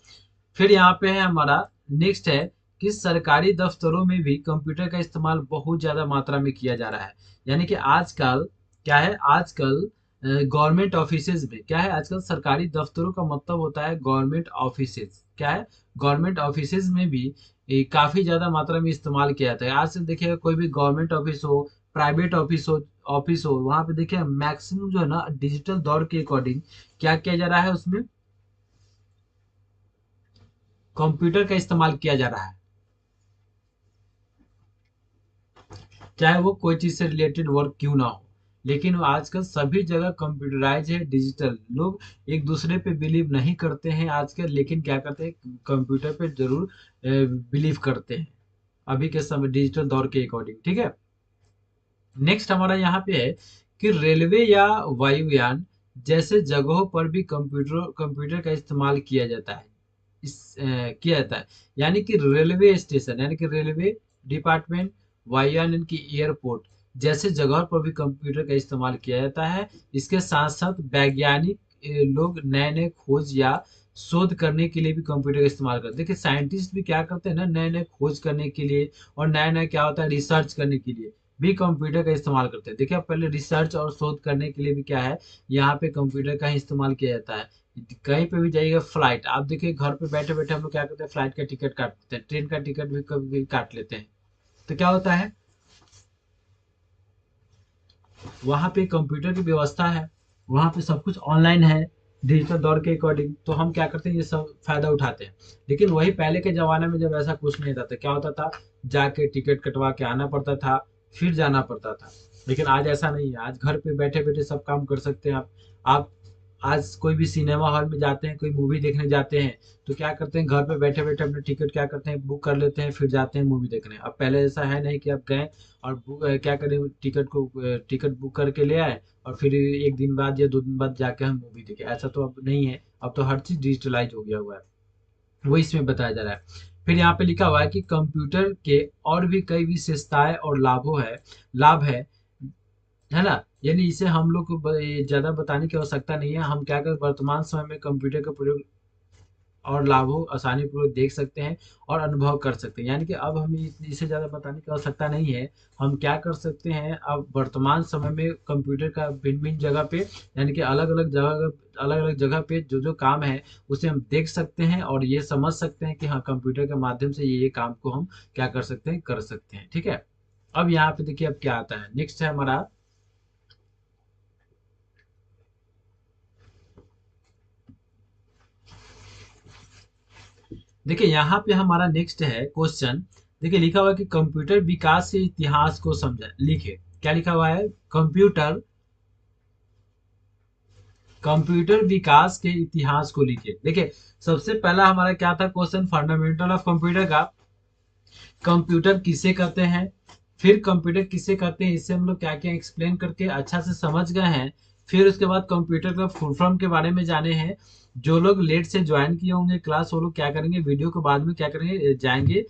फिर यहाँ पे है हमारा नेक्स्ट है कि सरकारी दफ्तरों में भी कंप्यूटर का इस्तेमाल बहुत ज्यादा मात्रा में किया जा रहा है। यानी कि आजकल क्या है, आजकल गवर्नमेंट ऑफिसेज में क्या है, आजकल सरकारी दफ्तरों का मतलब होता है गवर्नमेंट ऑफिसेज, क्या है, गवर्नमेंट ऑफिसेज में भी काफी ज्यादा मात्रा में इस्तेमाल किया जाता है। आज से देखिएगा, कोई भी गवर्नमेंट ऑफिस हो, प्राइवेट ऑफिस हो, वहां पे देखिए मैक्सिमम जो है ना, डिजिटल दौर के अकॉर्डिंग क्या किया जा रहा है, उसमें कंप्यूटर का इस्तेमाल किया जा रहा है, चाहे वो कोई चीज से रिलेटेड वर्क क्यों ना हो। लेकिन वो आजकल सभी जगह कंप्यूटराइज है, डिजिटल। लोग एक दूसरे पे बिलीव नहीं करते हैं आजकल, लेकिन क्या करते हैं, कंप्यूटर पे जरूर बिलीव करते हैं, अभी के समय डिजिटल दौर के अकॉर्डिंग, ठीक है। नेक्स्ट हमारा यहाँ पे है कि रेलवे या वायुयान जैसे जगहों पर भी कंप्यूटर कंप्यूटर का इस्तेमाल किया जाता है, किया जाता है। यानी कि रेलवे स्टेशन यानी कि रेलवे डिपार्टमेंट, वायुयान यानी कि एयरपोर्ट जैसे जगह पर भी कंप्यूटर का इस्तेमाल किया जाता है। इसके साथ साथ वैज्ञानिक लोग नए नए खोज या शोध करने के लिए भी कंप्यूटर का इस्तेमाल करते हैं। देखिए साइंटिस्ट भी क्या करते हैं ना, नए नए खोज करने के लिए, और नया नया क्या होता है, रिसर्च करने के लिए भी कंप्यूटर का इस्तेमाल करते हैं। देखिए अब पहले रिसर्च और शोध करने के लिए भी क्या है, यहाँ पे कंप्यूटर का ही इस्तेमाल किया जाता है। कहीं पे भी जाइएगा, फ्लाइट आप देखिए, घर पे बैठे बैठे हम लोग क्या करते हैं, फ्लाइट का टिकट काटते हैं, ट्रेन का टिकट भी कभी भी काट लेते हैं। तो क्या होता है, वहां पे कंप्यूटर की व्यवस्था है, वहां पे सब कुछ ऑनलाइन है, डिजिटल दौर के अकॉर्डिंग, तो हम क्या करते हैं, ये सब फायदा उठाते हैं। लेकिन वही पहले के जमाने में जब ऐसा कुछ नहीं था, तो क्या होता था, जाके टिकट कटवा के आना पड़ता था, फिर जाना पड़ता था। लेकिन आज ऐसा नहीं है, आज घर पे बैठे बैठे सब काम कर सकते हैं आप आज कोई भी सिनेमा हॉल में जाते हैं, कोई मूवी देखने जाते हैं, तो क्या करते हैं, घर पे बैठे बैठे अपने टिकट क्या करते हैं, बुक कर लेते हैं, फिर जाते हैं मूवी देखने। अब पहले ऐसा है नहीं कि आप गए और क्या करें, टिकट बुक करके ले आए, और फिर एक दिन बाद या 2 दिन बाद जाके हम मूवी देखे, ऐसा तो अब नहीं है। अब तो हर चीज डिजिटलाइज हो गया हुआ है, वो इसमें बताया जा रहा है। फिर यहाँ पे लिखा हुआ है कि कंप्यूटर के और भी कई विशेषताएं और लाभ है ना। यानी इसे हम लोग को ज्यादा बताने की आवश्यकता नहीं है। हम क्या कर, वर्तमान समय में कंप्यूटर का प्रयोग और लाभों आसानी पूर्वक देख सकते हैं और अनुभव कर सकते हैं। यानी कि अब हमें इसे ज़्यादा बताने की आवश्यकता नहीं है। हम क्या कर सकते हैं, अब वर्तमान समय में कंप्यूटर का भिन्न भिन्न जगह पे, यानी कि अलग अलग जगह पे जो जो काम है उसे हम देख सकते हैं, और ये समझ सकते हैं कि हाँ, कंप्यूटर के माध्यम से ये काम को हम क्या कर सकते हैं, कर सकते हैं, ठीक है। अब यहाँ पे देखिए अब क्या आता है, नेक्स्ट है हमारा, देखिए यहाँ पे हमारा नेक्स्ट है क्वेश्चन। देखिए लिखा हुआ है कि कंप्यूटर विकास के इतिहास को समझा, लिखे, क्या लिखा हुआ है, कंप्यूटर विकास के इतिहास को लिखे। देखिए सबसे पहला हमारा क्या था क्वेश्चन, फंडामेंटल ऑफ कंप्यूटर का, कंप्यूटर किसे कहते हैं, फिर कंप्यूटर किसे कहते हैं, इससे हम लोग क्या क्या एक्सप्लेन करके अच्छा से समझ गए हैं। फिर उसके बाद कंप्यूटर का फुल फॉर्म के बारे में जाने हैं। जो लोग लेट से ज्वाइन किए होंगे क्लास, वो लोग क्या करेंगे, वीडियो के बाद में क्या करेंगे, जाएंगे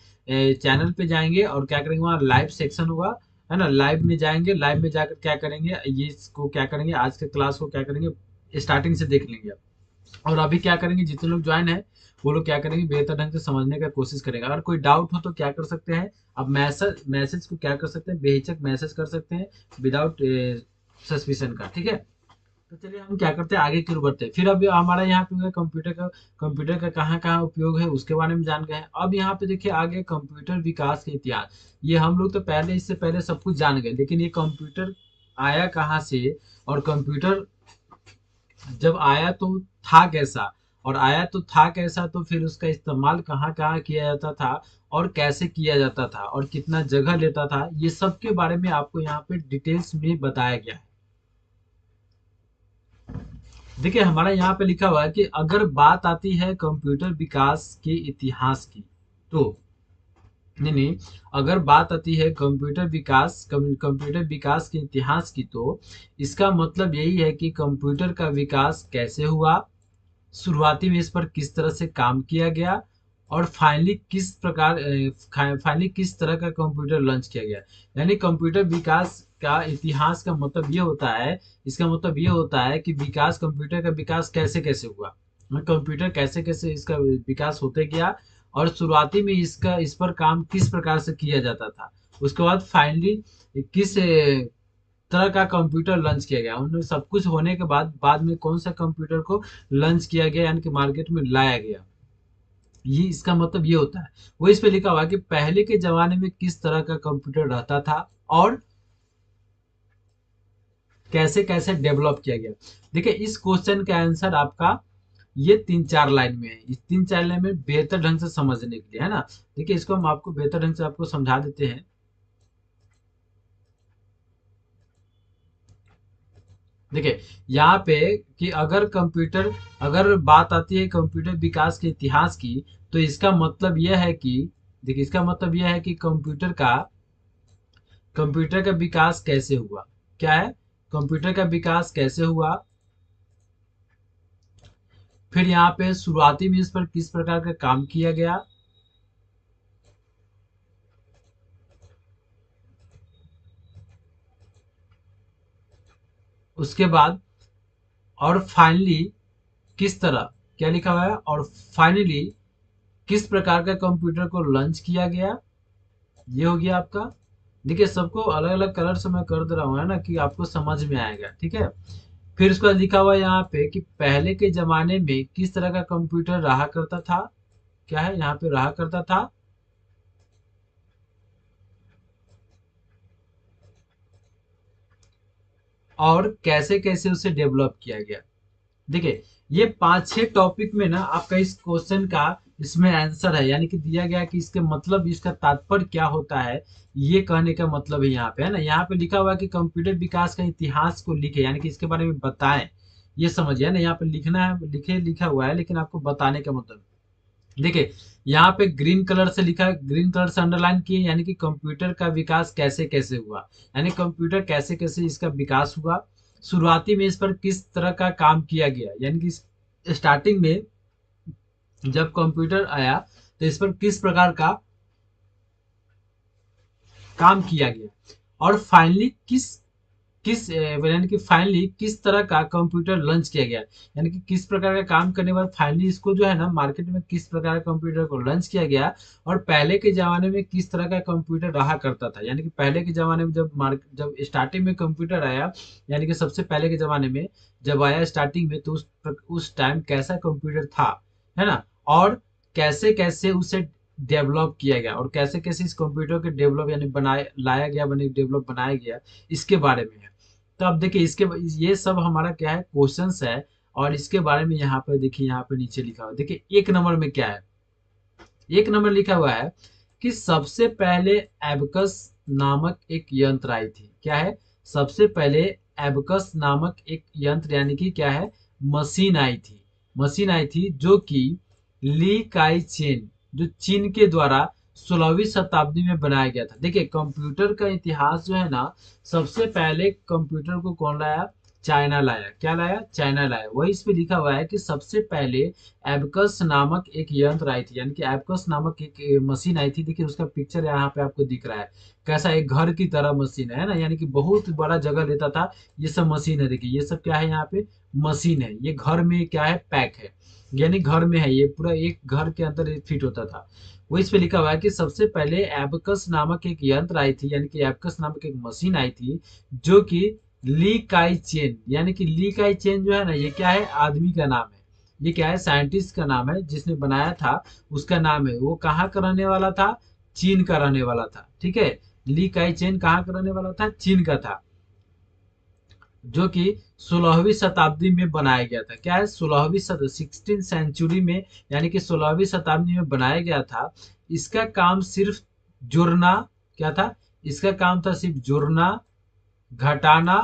चैनल पे जाएंगे और क्या करेंगे, वहाँ लाइव सेक्शन होगा, है ना, लाइव में जाएंगे, लाइव में जाकर क्या करेंगे, ये इसको क्या करेंगे, आज के क्लास को क्या करेंगे स्टार्टिंग से देख लेंगे। और अभी क्या करेंगे, जितने लोग ज्वाइन है वो लोग क्या करेंगे, बेहतर ढंग से समझने का कोशिश करेंगे। अगर कोई डाउट हो तो क्या कर सकते हैं, अब मैसेज को क्या कर सकते हैं, बेहिचक मैसेज कर सकते हैं, विदाउट सस्पिशन का, ठीक है। तो चलिए हम क्या करते हैं, आगे की ओर बढ़ते हैं। फिर अभी हमारा यहाँ पे हुआ कंप्यूटर का कहाँ कहाँ उपयोग है उसके बारे में जान गए हैं। अब यहाँ पे देखिए आगे कंप्यूटर विकास के इतिहास, ये हम लोग तो पहले इससे पहले सब कुछ जान गए, लेकिन ये कंप्यूटर आया कहाँ से, और कंप्यूटर जब आया तो था कैसा, और आया तो था कैसा, तो फिर उसका इस्तेमाल कहाँ कहाँ किया जाता था, और कैसे किया जाता था, और कितना जगह लेता था, ये सब के बारे में आपको यहाँ पे डिटेल्स में बताया गया है। देखिए हमारा यहाँ पे लिखा हुआ है कि अगर बात आती है कंप्यूटर विकास के इतिहास की, तो नहीं नहीं, अगर बात आती है कंप्यूटर विकास के इतिहास की, तो इसका मतलब यही है कि कंप्यूटर का विकास कैसे हुआ, शुरुआती में इस पर किस तरह से काम किया गया, और फाइनली किस तरह का कंप्यूटर लॉन्च किया गया। यानी कंप्यूटर विकास का इतिहास का मतलब ये होता है, इसका मतलब ये होता है कि कंप्यूटर का विकास कैसे कैसे हुआ, कंप्यूटर कैसे कैसे इसका विकास होते गया, और शुरुआती में इस पर काम किस प्रकार से किया जाता था, उसके बाद फाइनली किस तरह का कंप्यूटर लॉन्च किया गया, उनमें सब कुछ होने के बाद में कौन सा कंप्यूटर को लॉन्च किया गया, यानी कि मार्केट में लाया गया। ये इसका मतलब ये होता है। वो इस पे लिखा हुआ है कि पहले के जमाने में किस तरह का कंप्यूटर रहता था, और कैसे कैसे डेवलप किया गया। देखिए इस क्वेश्चन का आंसर आपका ये 3-4 लाइन में है। इस 3-4 लाइन में बेहतर ढंग से समझने के लिए, है ना। देखिए इसको हम आपको बेहतर ढंग से आपको समझा देते हैं। देखिए यहाँ पे कि अगर बात आती है कंप्यूटर विकास के इतिहास की, तो इसका मतलब यह है कि, देखिए इसका मतलब यह है कि कंप्यूटर का विकास कैसे हुआ, क्या है, कंप्यूटर का विकास कैसे हुआ, फिर यहाँ पे शुरुआती में इस पर किस प्रकार का काम किया गया, उसके बाद, और फाइनली किस तरह, क्या लिखा हुआ है, और फाइनली किस प्रकार का कंप्यूटर को लॉन्च किया गया। ये हो गया आपका। देखिए सबको अलग अलग कलर से मैं कर दे रहा हूँ, है ना, कि आपको समझ में आएगा, ठीक है। फिर उसके बाद लिखा हुआ है यहाँ पे कि पहले के जमाने में किस तरह का कंप्यूटर रहा करता था, क्या है यहाँ पे रहा करता था, और कैसे कैसे उसे डेवलप किया गया। देखिए ये 5-6 टॉपिक में ना आपका इस क्वेश्चन का इसमें आंसर है, यानी कि दिया गया कि इसके मतलब इसका तात्पर्य क्या होता है, ये कहने का मतलब है यहाँ पे, है ना। यहाँ पे लिखा हुआ है कि कंप्यूटर विकास का इतिहास को लिखे, यानी कि इसके बारे में बताएं। ये समझिए ना, यहाँ पे लिखना है, लिखा हुआ है, लेकिन आपको बताने का मतलब, देखिए यहाँ पे ग्रीन कलर से लिखा है, ग्रीन कलर से अंडरलाइन किए, यानी कि कंप्यूटर का विकास कैसे कैसे हुआ, यानी कंप्यूटर कैसे कैसे इसका विकास हुआ, शुरुआती में इस पर किस तरह का काम किया गया, यानी कि स्टार्टिंग में जब कंप्यूटर आया तो इस पर किस प्रकार का काम किया गया, और फाइनली किस किस यानी कि फाइनली किस तरह का कंप्यूटर लॉन्च किया गया, यानी कि किस प्रकार का काम करने के बाद फाइनली इसको जो है ना मार्केट में किस प्रकार का कंप्यूटर को लॉन्च किया गया, और पहले के जमाने में किस तरह का कंप्यूटर रहा करता था। यानी कि पहले के जमाने में जब स्टार्टिंग में कंप्यूटर आया, यानी कि सबसे पहले के जमाने में जब आया स्टार्टिंग में, तो उस टाइम कैसा कंप्यूटर था, है ना, और कैसे कैसे उसे डेवलप किया गया, और कैसे कैसे इस कंप्यूटर के डेवलप यानी बनाया लाया गया, बने डेवलप बनाया गया, इसके बारे में है। तो अब देखिए इसके ये सब हमारा क्या है, क्वेश्चंस है, और इसके बारे में यहाँ पर देखिए, यहाँ पे नीचे लिखा हुआ है, देखिए 1 नंबर में क्या है, 1 नंबर लिखा हुआ है कि सबसे पहले एबकस नामक एक यंत्र आई थी, क्या है, सबसे पहले एबकस नामक एक यंत्र, यानी कि क्या है, मशीन आई थी जो कि ली काई चेन, जो चीन के द्वारा 16वीं शताब्दी में बनाया गया था। देखिए कंप्यूटर का इतिहास जो है ना, सबसे पहले कंप्यूटर को कौन लाया, चाइना लाया। क्या लाया? चाइना लाया। वही इस पे लिखा हुआ है कि सबसे पहले एबकस नामक एक यंत्र आई थी, यानी कि एबकस नामक एक मशीन आई थी। देखिए उसका पिक्चर यहाँ पे आपको दिख रहा है, कैसा एक घर की तरह मशीन है ना, यानी कि बहुत बड़ा जगह लेता था। ये सब मशीन है, देखिए ये सब क्या है यहाँ पे, मशीन है। ये घर में क्या है, पैक है, यानी घर में है, ये पूरा एक घर के अंदर फिट होता था। वो इस पे लिखा हुआ है कि सबसे पहले एबकस नामक एक यंत्र आई थी, यानी कि एबकस नामक एक मशीन आई थी, जो कि ली काई चेन, यानी कि ली काई चेन जो है ना, ये क्या है, आदमी का नाम है। ये क्या है, साइंटिस्ट का नाम है, जिसने बनाया था उसका नाम है। वो कहाँ का रहने वाला था, चीन का रहने वाला था। ठीक है, ली काई चेन कहाँ का रहने वाला था, चीन का था, जो कि 16वीं शताब्दी में बनाया गया था। क्या है, 16वीं सेंचुरी में, यानी कि 16वीं शताब्दी में बनाया गया था। इसका काम सिर्फ जुड़ना, क्या था, इसका काम था सिर्फ जुड़ना, घटाना,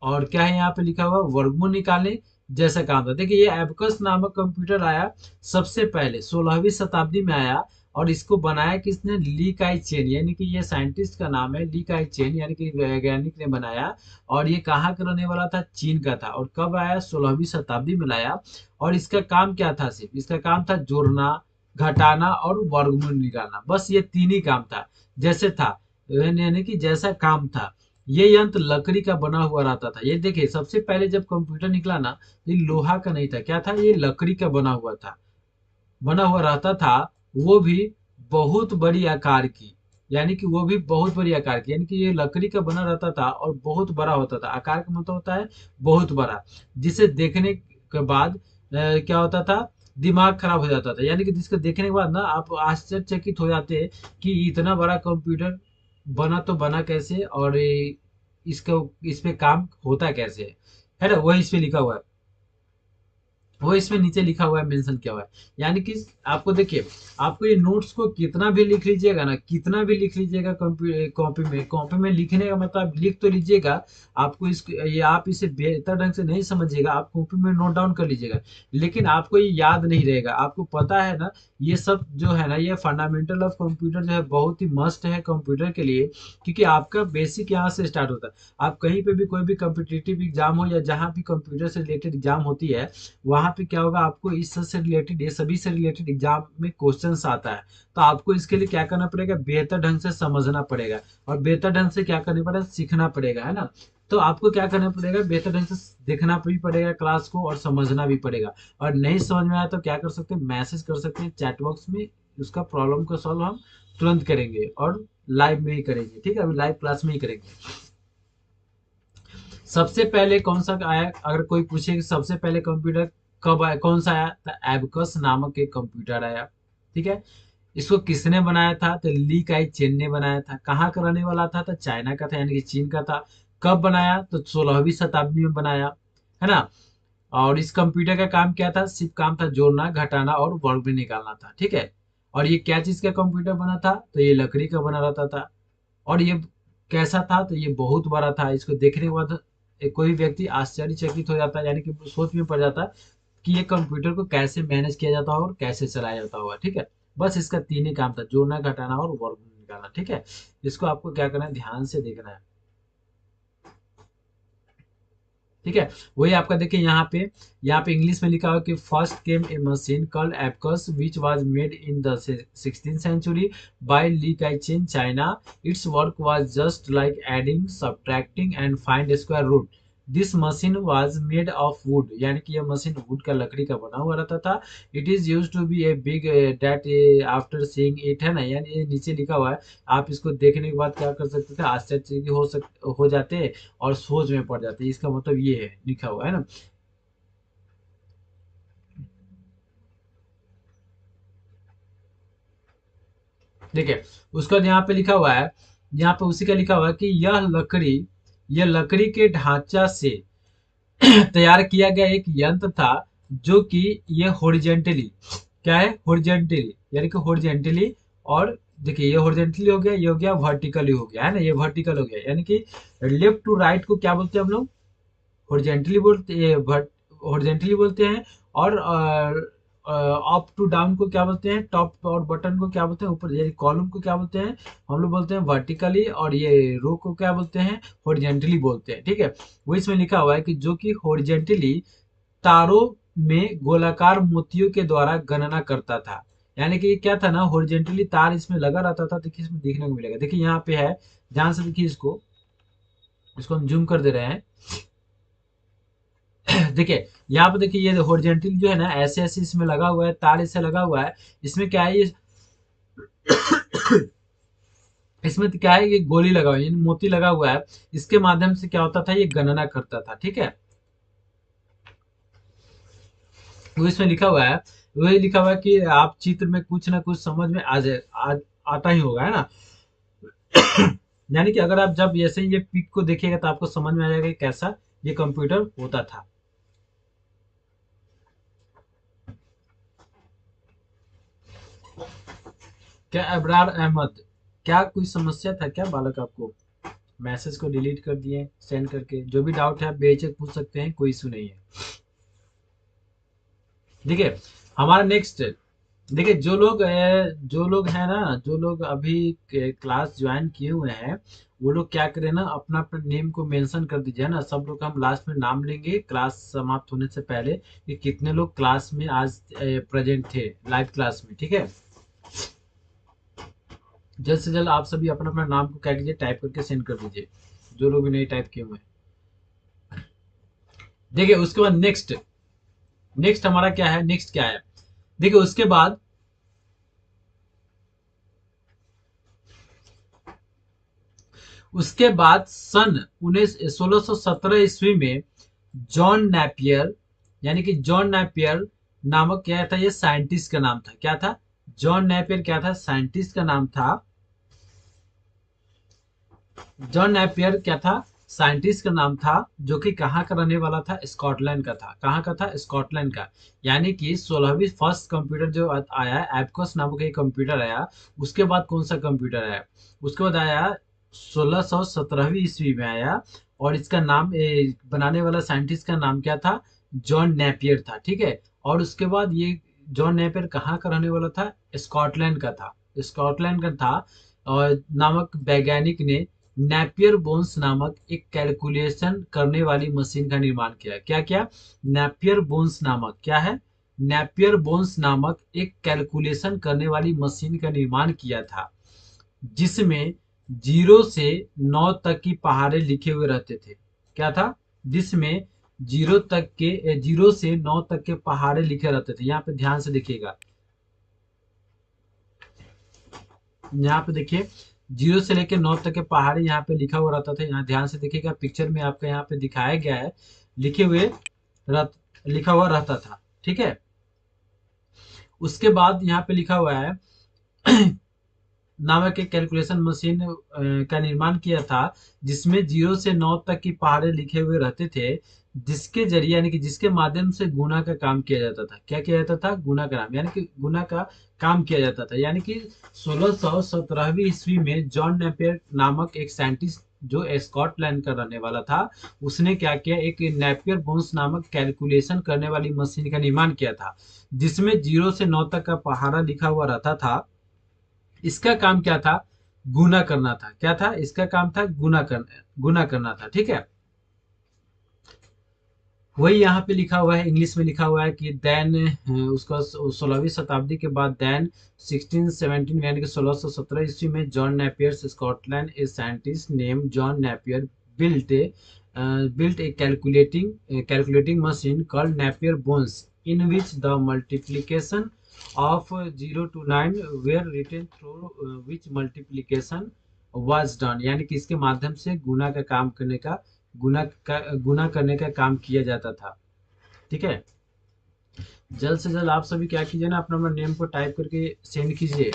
और क्या है यहाँ पे लिखा हुआ, वर्गमूल निकालने जैसा काम था। देखिए ये एबकस नामक कंप्यूटर आया सबसे पहले 16वीं शताब्दी में आया, और इसको बनाया किसने, ली काई चेन, यानी कि ये साइंटिस्ट का नाम है ली काई चेन, यानी कि वैज्ञानिक ने बनाया। और ये कहाँ का रहने वाला था, चीन का था। और कब आया, 16वीं शताब्दी में लाया। और इसका काम क्या था, सिर्फ इसका काम था जोड़ना, घटाना और वर्गमूल निकालना, बस ये तीन ही काम था। जैसे था, यानी कि जैसा काम था। ये यंत्र लकड़ी का बना हुआ रहता था। ये देखिए सबसे पहले जब कंप्यूटर निकला ना, ये लोहा का नहीं था, क्या था, ये लकड़ी का बना हुआ था, बना हुआ रहता था। वो भी बहुत बड़ी आकार की, यानी कि वो भी बहुत बड़ी आकार की, यानी कि ये लकड़ी का बना रहता था और बहुत बड़ा होता था। आकार का मतलब होता है बहुत बड़ा, जिसे देखने के बाद क्या होता था, दिमाग खराब हो जाता था। यानी कि जिसको देखने के बाद ना आप आश्चर्यचकित हो जाते हैं कि इतना बड़ा कंप्यूटर बना तो बना कैसे, और इसका इस पे काम होता कैसे है ना। वही इस पे लिखा हुआ है, वो इसमें नीचे लिखा हुआ है, मेंशन किया हुआ है। यानी कि आपको देखिए, आपको ये नोट्स को कितना भी लिख लीजिएगा ना, कितना भी लिख लीजिएगा कॉपी में लिखने का मतलब आप लिख तो लीजिएगा, आपको इस ये आप इसे बेहतर ढंग से नहीं समझिएगा, आप कॉपी में नोट डाउन कर लीजिएगा, लेकिन आपको ये याद नहीं रहेगा। आपको पता है ना, ये सब जो है ना, ये फंडामेंटल ऑफ कंप्यूटर जो है बहुत ही मस्ट है कंप्यूटर के लिए, क्योंकि आपका बेसिक यहाँ से स्टार्ट होता है। आप कहीं पे भी कोई भी कॉम्पिटिटिव एग्जाम हो, या जहाँ भी कंप्यूटर से रिलेटेड एग्जाम होती है, वहां पे क्या होगा, आपको इस से रिलेटेड, ये सभी से रिलेटेड एग्जाम में क्वेश्चंस आता है। तो आपको इसके लिए क्या करना पड़ेगा, बेहतर ढंग से समझना पड़ेगा, और बेहतर ढंग से क्या करना पड़ेगा, सीखना पड़ेगा, है ना। तो आपको क्या करना पड़ेगा, बेहतर ढंग से देखना भी पड़ेगा क्लास को, और समझना भी पड़ेगा। और नहीं समझ में आया तो क्या कर सकते हैं, मैसेज कर सकते हैं चैट बॉक्स में, उसका प्रॉब्लम को सॉल्व हम तुरंत करेंगे, और लाइव में ही करेंगे। ठीक है, अभी लाइव क्लास में ही करेंगे। सबसे पहले कौन सा आया, अगर कोई पूछे कि सबसे पहले कंप्यूटर कब आया, कौन सा आया, तो एबकस नामक एक कंप्यूटर आया। ठीक है, इसको किसने बनाया था, तो ली काई चेन ने बनाया था। कहाँ का रहने वाला था, तो चाइना का था, यानी कि चीन का था। कब बनाया, तो 16वीं शताब्दी में बनाया, है ना। और इस कंप्यूटर का काम क्या था, सिर्फ काम था जोड़ना, घटाना और वर्ग भी निकालना था। ठीक है, और ये क्या चीज का कंप्यूटर बना था, तो ये लकड़ी का बना रहता था। और ये कैसा था, तो ये बहुत बड़ा था। इसको देखने के बाद कोई व्यक्ति आश्चर्यचकित हो जाता है, यानी कि सोच में पड़ जाता है कि ये कंप्यूटर को कैसे मैनेज किया जाता है और कैसे चलाया जाता होगा। ठीक है, बस इसका तीन ही काम था, जोड़ना, घटाना और वर्गमूल निकालना। ठीक है, इसको आपको क्या करना है, ध्यान से देखना है। ठीक है, वही आपका देखिए यहाँ पे इंग्लिश में लिखा हुआ कि first came a machine called abacus which was made in the 16th century by Li Kaichen China. Its work was just like adding, subtracting and find square root. This machine was made of wood, यानी कि यह machine would का, लकड़ी का बना हुआ रहता था। It is use to be a big date after seeing it, है ना, यानी ये नीचे लिखा हुआ है। आप इसको देखने के बाद क्या कर सकते थे, आश्चर्य हो जाते और सोच में पड़ जाते हैं। इसका मतलब ये है, लिखा हुआ है ना। देखिए उसका यहाँ पे लिखा हुआ है, यहाँ पे उसी का लिखा हुआ है कि यह लकड़ी के ढांचा से तैयार किया गया एक यंत्र था, जो कि ये हॉरिजेंटली, क्या है, हॉरिजेंटली, यानी कि हॉरिजेंटली, और देखिए ये हॉरिजेंटली हो गया, ये हो गया वर्टिकली हो गया, है ना, ये वर्टिकल हो गया, यानी कि लेफ्ट टू राइट को क्या बोलते हैं हम लोग, हॉरिजेंटली बोलते हैं, हॉरिजेंटली बोलते हैं। और अप टू डाउन को क्या बोलते हैं, टॉप और बटन को क्या बोलते हैं, ऊपर ये कॉलम को क्या बोलते हैं, हम लोग बोलते हैं वर्टिकली, और ये रो को क्या बोलते हैं, हॉरिजेंटली बोलते हैं। ठीक है, वो इसमें लिखा हुआ है कि जो कि हॉरिजेंटली तारों में गोलाकार मोतियों के द्वारा गणना करता था। यानी कि क्या था ना, हॉरिजेंटली तार इसमें लगा रहता था। देखिए इसमें देखने को मिलेगा, देखिए यहाँ पे है, ध्यान से देखिए इसको, इसको हम जूम कर दे रहे हैं। देखिए यहाँ पे देखिए, ये हॉरिजेंटल जो है ना, ऐसे ऐसे इसमें लगा हुआ है, तार इससे लगा हुआ है। इसमें क्या है, ये इसमें क्या है, ये गोली लगा हुआ है, यानी मोती लगा हुआ है। इसके माध्यम से क्या होता था, ये गणना करता था। ठीक है, वो इसमें लिखा हुआ है, वही लिखा हुआ है कि आप चित्र में कुछ ना कुछ समझ में आ जाए, आता ही होगा, है ना। यानी कि अगर आप जब जैसे ये पिक को देखिएगा तो आपको समझ में आ जाएगा कि कैसा ये कंप्यूटर होता था। क्या अबरार अहमद, क्या कोई समस्या था क्या बालक आपको? मैसेज को डिलीट कर दिए सेंड करके। जो भी डाउट है आप बेझिझक पूछ सकते हैं, कोई इशू नहीं है। देखिए हमारा नेक्स्ट, देखिए जो लोग हैं ना, जो लोग अभी क्लास ज्वाइन किए हुए हैं, वो लोग क्या करें ना, अपना अपना नेम को मेंशन कर दीजिए ना। सब लोग हम लास्ट में नाम लेंगे क्लास समाप्त होने से पहले कि कितने लोग क्लास में आज प्रेजेंट थे लाइव क्लास में। ठीक है, जल्द से जल्द आप सभी अपना अपना नाम को क्या कीजिए, टाइप करके सेंड कर दीजिए, जो लोग भी नहीं टाइप किए हुए हैं। देखिए उसके बाद नेक्स्ट, नेक्स्ट हमारा क्या है, नेक्स्ट क्या है, देखिए उसके बाद सन 1617 ईस्वी में जॉन नेपियर, यानी कि जॉन नेपियर नामक क्या था, ये साइंटिस्ट का नाम था। क्या था, जॉन नेपियर क्या था, साइंटिस्ट का नाम था। जॉन नेपियर क्या था, साइंटिस्ट का नाम था, जो कि कहाँ का रहने वाला था, स्कॉटलैंड का था। कहाँ का था, स्कॉटलैंड का। यानी कि 16वीं फर्स्ट कंप्यूटर जो आया, एबकस नामक एक कंप्यूटर आया। उसके बाद कौन सा कंप्यूटर आया, उसके बाद आया 1617वीं ईस्वी में आया, और इसका नाम बनाने वाला साइंटिस्ट का नाम क्या था, जॉन नेपियर था। ठीक है, और उसके बाद ये जॉन नेपियर कहाँ का रहने वाला था, स्कॉटलैंड का था, स्कॉटलैंड का था। और नामक वैज्ञानिक ने नेपियर बोन्स नामक एक कैलकुलेशन करने वाली मशीन का निर्माण किया। क्या क्या, नेपियर बोन्स नामक क्या है, नेपियर बोन्स नामक एक कैलकुलेशन करने वाली मशीन का निर्माण किया था, जिसमें 0 से 9 तक की पहाड़े लिखे हुए रहते थे। क्या था, जिसमें 0 से 9 तक के पहाड़े लिखे रहते थे। यहाँ पे ध्यान से देखिएगा, यहाँ पे देखिए 0 से लेकर 9 तक के पहाड़ी यहाँ पे लिखा हुआ रहता था। यहाँ ध्यान से देखिएगा, पिक्चर में आपका यहाँ पे दिखाया गया है, लिखे हुए लिखा हुआ रहता था। ठीक है, उसके बाद यहाँ पे लिखा हुआ है नामक एक कैलकुलेशन मशीन का निर्माण किया था, जिसमें 0 से 9 तक की पहाड़े लिखे हुए रहते थे, जिसके जरिए यानी कि जिसके माध्यम से गुना का काम किया जाता था। क्या किया जाता था, गुना का नाम, यानी कि गुना का काम किया जाता था। यानी कि 1617वीं ईस्वी में जॉन नेपियर नामक एक साइंटिस्ट जो स्कॉटलैंड का रहने वाला था, उसने क्या किया, एक नेपियर बोन्स नामक कैलकुलेशन करने वाली मशीन का निर्माण किया था, जिसमें 0 से 9 तक का पहाड़ा लिखा हुआ रहता था। इसका काम क्या था, गुना करना था। क्या था, इसका काम था गुना करना था। ठीक है, वही यहाँ पे लिखा हुआ है, इंग्लिश में लिखा हुआ है कि देन उसका 16वीं शताब्दी के बाद देन 1617 यानी कि 1617 ईस्वी में John Napier Scotland a scientist name John Napier built A built a calculating machine called Napier bones, in which the multiplication of 0 to 9 were written through which multiplication was done। यानी कि इसके माध्यम से गुना करने का काम किया जाता था। ठीक है, जल्द से जल्द आप सभी क्या कीजिए ना, अपना अपना नेम को टाइप करके सेंड कीजिए।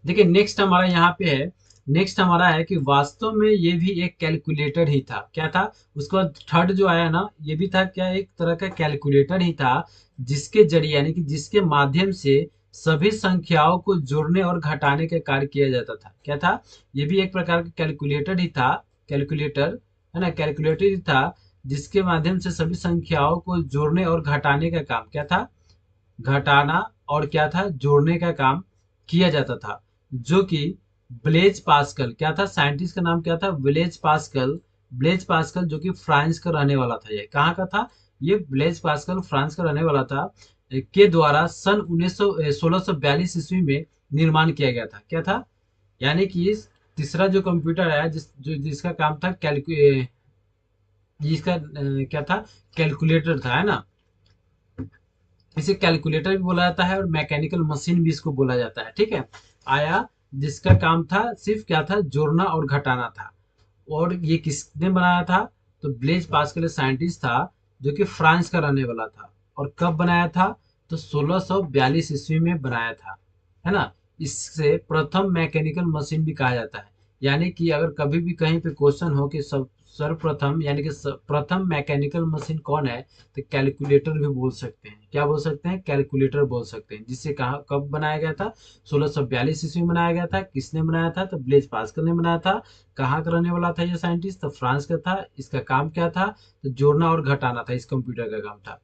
देखिए नेक्स्ट हमारा यहाँ पे है, नेक्स्ट हमारा है कि वास्तव में ये भी एक कैलकुलेटर ही था। क्या था, उसके बाद थर्ड जो आया ना, ये भी था क्या, एक तरह का कैलकुलेटर ही था, जिसके जरिए यानी कि जिसके माध्यम से सभी संख्याओं को जोड़ने और घटाने का कार्य किया जाता था। क्या था, ये भी एक प्रकार का कैलकुलेटर ही था, कैलकुलेटर है ना, कैलकुलेटर ही था, जिसके माध्यम से सभी संख्याओं को जोड़ने और घटाने का काम क्या था, घटाना और क्या था, जोड़ने का काम किया जाता था, जो कि ब्लेज पास्कल क्या था, साइंटिस्ट का नाम क्या था, ब्लेज पास्कल। ब्लेज पास्कल जो कि फ्रांस का रहने वाला था, ये कहाँ का था, ये ब्लेज पास्कल फ्रांस का रहने वाला था, के द्वारा सन 1642 ईस्वी में निर्माण किया गया था। क्या था, यानी कि तीसरा जो कंप्यूटर है जिसका काम था जिसका क्या था, कैलकुलेटर था, है ना। इसे कैलकुलेटर भी बोला जाता है और मैकेनिकल मशीन भी इसको बोला जाता है, ठीक है। आया, जिसका काम था सिर्फ क्या था, जोड़ना और घटाना था। और ये किसने बनाया था, तो ब्लेज पास्कल साइंटिस्ट था जो कि फ्रांस का रहने वाला था। और कब बनाया था, तो 1642 ईस्वी में बनाया था, है ना। इससे प्रथम मैकेनिकल मशीन भी कहा जाता है। यानी कि अगर कभी भी कहीं पे क्वेश्चन हो कि सब सर्वप्रथम यानी कि प्रथम मैकेनिकल मशीन कौन है, तो कैलकुलेटर भी बोल सकते हैं। क्या बोल सकते हैं, कैलकुलेटर बोल सकते हैं। जिससे कहा कब बनाया गया था, 1642 ईस्वी में बनाया गया था। किसने बनाया था, तो ब्लेज पास्कल ने बनाया था। कहाँ का रहने वाला था ये साइंटिस्ट, तो फ्रांस का था। इसका काम क्या था, तो जोड़ना और घटाना था, इस कंप्यूटर का काम था,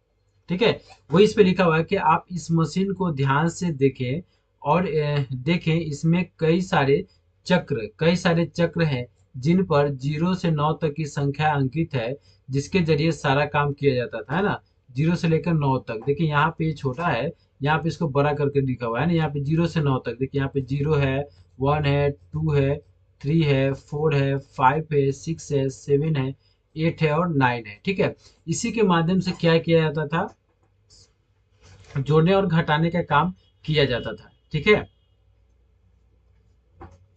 ठीक है। वही इस पे लिखा हुआ है कि आप इस मशीन को ध्यान से देखें और देखें, इसमें कई सारे चक्र हैं जिन पर 0 से 9 तक की संख्या अंकित है, जिसके जरिए सारा काम किया जाता था, है ना। 0 से लेकर 9 तक, देखिए यहाँ पे ये छोटा है, यहाँ पे इसको बड़ा करके लिखा हुआ है ना। यहाँ पे 0 से 9 तक देखिए, यहाँ पे 0 है, 1 है, 2 है, 3 है, 4 है, 5 है, 6 है, 7 है, 8 है और 9 है, ठीक है। इसी के माध्यम से क्या किया जाता था, जोड़ने और घटाने का काम किया जाता था, ठीक है।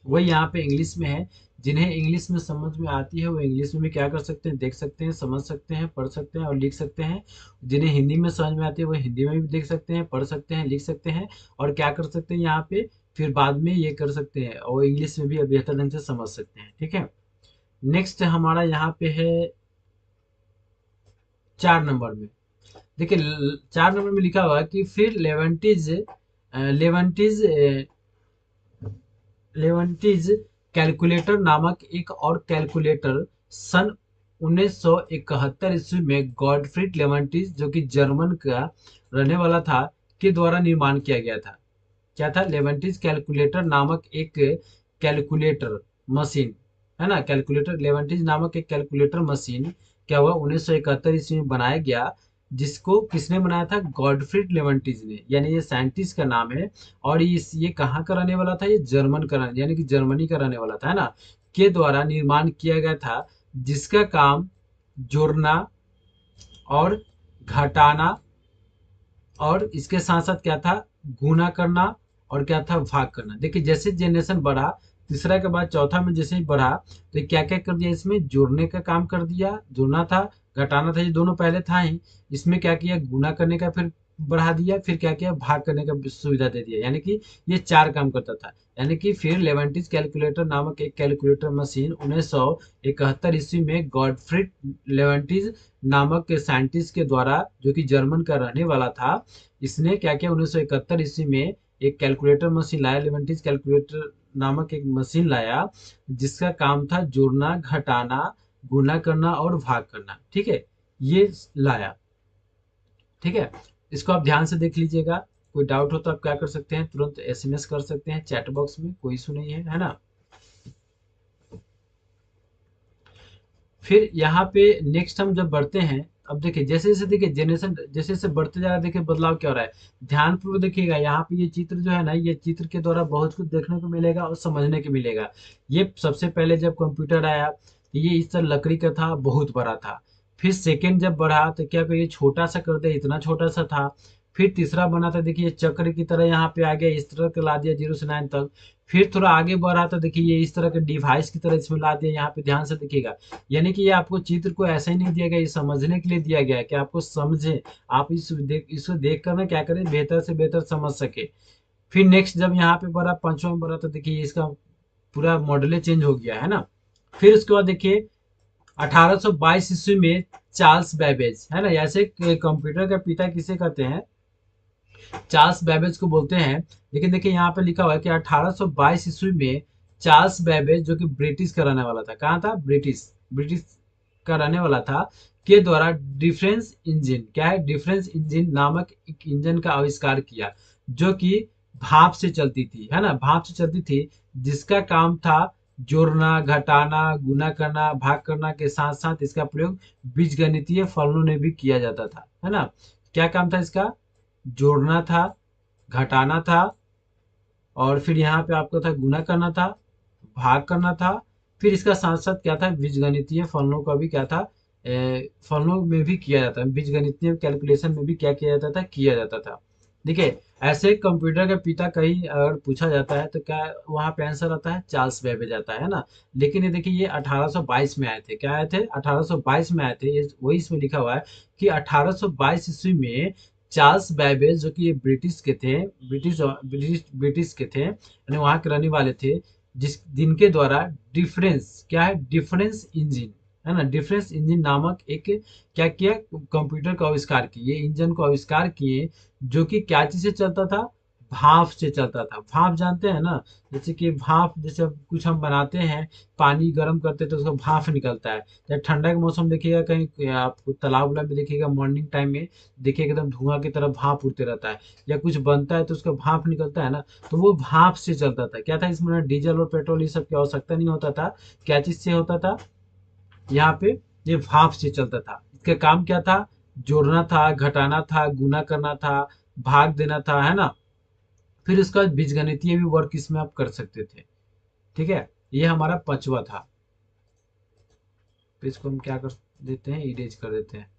वही यहाँ पे इंग्लिश में है। जिन्हें इंग्लिश में समझ में आती है वो इंग्लिश में भी क्या कर सकते हैं, देख सकते हैं, समझ सकते हैं, पढ़ सकते हैं और लिख सकते हैं। जिन्हें हिंदी में समझ में आती है वो हिंदी में भी देख सकते हैं, पढ़ सकते हैं, लिख सकते हैं और क्या कर सकते हैं यहाँ पे, फिर बाद में ये कर सकते हैं और इंग्लिश में भी बेहतर ढंग से समझ सकते हैं, ठीक है। नेक्स्ट हमारा यहाँ पे है 4 नंबर में। देखिए 4 नंबर में लिखा हुआ है कि फिर लेवेंटीज लेवेंटीज कैलकुलेटर नामक एक और कैलकुलेटर सन 1971 ईस्वी में गॉडफ्रीड लेवेंटीज जो कि जर्मन का रहने वाला था, के द्वारा निर्माण किया गया था। क्या था, लेवेंटीज कैलकुलेटर नामक एक कैलकुलेटर मशीन, है ना। कैलकुलेटर लेवेंटीज नामक एक कैलकुलेटर मशीन क्या हुआ, 1971 ईस्वी में बनाया गया, जिसको किसने बनाया था, गॉडफ्रीड लेवेंटीज ने, यानी ये साइंटिस्ट का नाम है। और ये कहाँ का रहने वाला था, ये जर्मन का यानी कि जर्मनी का रहने वाला था, है ना। के द्वारा निर्माण किया गया था, जिसका काम जोड़ना और घटाना और इसके साथ साथ क्या था, गुना करना और क्या था, भाग करना। देखिए जैसे जनरेशन बढ़ा, तीसरा के बाद चौथा में जैसे ही बढ़ा, तो क्या क्या कर दिया, इसमें जोड़ने का काम कर दिया, जोड़ना था, घटाना था, ये दोनों पहले था ही। इसमें क्या किया, गुना करने का फिर बढ़ा दिया, फिर क्या किया, भाग करने का सुविधा दे दिया, यानी कि ये 4 काम करता था। यानी कि फिर लेवेंटिस कैलकुलेटर नामक एक कैलकुलेटर मशीन 1971 ईस्वी में गॉडफ्रीड लेवेंटिस नामक साइंटिस्ट के द्वारा, जो कि जर्मन का रहने वाला था, इसने क्या किया, 1971 ईस्वी में एक कैलकुलेटर मशीन लाया, लेवेंटिस कैलकुलेटर नामक एक मशीन लाया, जिसका काम था जोड़ना, घटाना, गुणा करना और भाग करना, ठीक है। ये लाया, ठीक है। इसको आप ध्यान से देख लीजिएगा। कोई डाउट हो तो आप क्या कर सकते हैं, तुरंत एसएमएस कर सकते हैं चैट बॉक्स में, कोई इशू नहीं है ना। फिर यहाँ पे नेक्स्ट हम जब बढ़ते हैं, अब देखिए जैसे जैसे देखिए जनरेशन जैसे जैसे बढ़ते जा रहा है, देखिए बदलाव क्या हो रहा है। ध्यानपूर्वक देखिएगा, यहाँ पे ये चित्र जो है ना, ये चित्र के द्वारा बहुत कुछ देखने को मिलेगा और समझने को मिलेगा। ये सबसे पहले जब कंप्यूटर आया, ये इस तरह लकड़ी का था, बहुत बड़ा था। फिर सेकेंड जब बढ़ा तो क्या ये छोटा सा कर दिया, इतना छोटा सा था। फिर तीसरा बना था, देखिए चक्र की तरह यहाँ पे आ गया, इस तरह का ला दिया 0 से 9 तक। फिर थोड़ा आगे बढ़ा तो देखिए ये इस तरह के डिवाइस की तरह इसमें ला दिया, यहाँ पे ध्यान से देखिएगा। यानी कि ये आपको चित्र को ऐसा ही नहीं दिया गया, ये समझने के लिए दिया गया है कि आपको समझे, आप इसको देख कर ना क्या करें, बेहतर से बेहतर समझ सके। फिर नेक्स्ट जब यहाँ पे बढ़ा, पांचवा में बढ़ा, तो देखिए इसका पूरा मॉडल चेंज हो गया, है ना। फिर उसके बाद देखिए 1822 ईस्वी में चार्ल्स बैबेज, है ना, ऐसे कंप्यूटर का पिता किसे कहते हैं, चार्ल्स बैबेज को बोलते हैं। लेकिन देखिए यहाँ पे लिखा हुआ है कि 1822 ईस्वी में चार्ल्स बैबेज जो कि ब्रिटिश का रहने वाला था, कहाँ था, ब्रिटिश ब्रिटिश का रहने वाला था, के द्वारा डिफरेंस इंजन, क्या है, डिफरेंस इंजन नामक एक इंजन का आविष्कार किया, जो कि भाप से चलती थी, है ना, भाप से चलती थी, जिसका काम था जोड़ना, घटाना, गुना करना, भाग करना के साथ साथ इसका प्रयोग बीजगणितीय फलनों में भी किया जाता था, है ना। क्या काम था इसका? जोड़ना था, घटाना था, और फिर यहाँ पे आपको था गुना करना था, भाग करना था, फिर इसका साथ साथ क्या था, बीजगणितीय फलनों का भी क्या था, फलनों में भी किया जाता है, बीजगणितीय कैलकुलेशन में भी क्या किया जाता था, किया जाता था। देखिए, ऐसे कंप्यूटर के पिता कहीं अगर पूछा जाता है तो क्या वहाँ पे आंसर आता है, चार्ल्स बेबेज आता है ना। लेकिन ये देखिए, ये 1822 में आए थे, क्या आए थे, 1822 में आए थे, ये वही इसमें लिखा हुआ है कि 1822 ईस्वी में चार्ल्स बेबेज, जो कि ये ब्रिटिश के थे, ब्रिटिश के थे, यानी वहाँ के रहने वाले थे, जिनके द्वारा डिफरेंस, क्या है, डिफरेंस इंजन, है ना, डिफरेंस इंजन नामक एक क्या किया, कंप्यूटर का आविष्कार किए, इंजन को आविष्कार किए, जो कि क्या चीज से चलता था, भाप से चलता था। भाप जानते हैं ना, जैसे कि भाप, जैसे कुछ हम बनाते हैं, पानी गर्म करते हैं तो उसका भाप निकलता है, या ठंडा का मौसम देखिएगा, कहीं आप तालाब उलाब में देखिएगा, मॉर्निंग टाइम में देखिएगा एकदम धुआं की तरह भाप उड़ते रहता है, या कुछ बनता है तो उसका भाप निकलता है ना, तो वो भाप से चलता था। क्या था इसमें, डीजल और पेट्रोल ये सब की आवश्यकता नहीं होता था, क्या चीज से होता था, यहाँ पे ये भाप से चलता था। इसका काम क्या था, जोड़ना था, घटाना था, गुना करना था, भाग देना था, है ना। फिर उसका बीजगणितीय भी वर्क इसमें आप कर सकते थे। ठीक है, ये हमारा पांचवा था। तो इसको हम क्या कर देते हैं, इरेज कर देते हैं।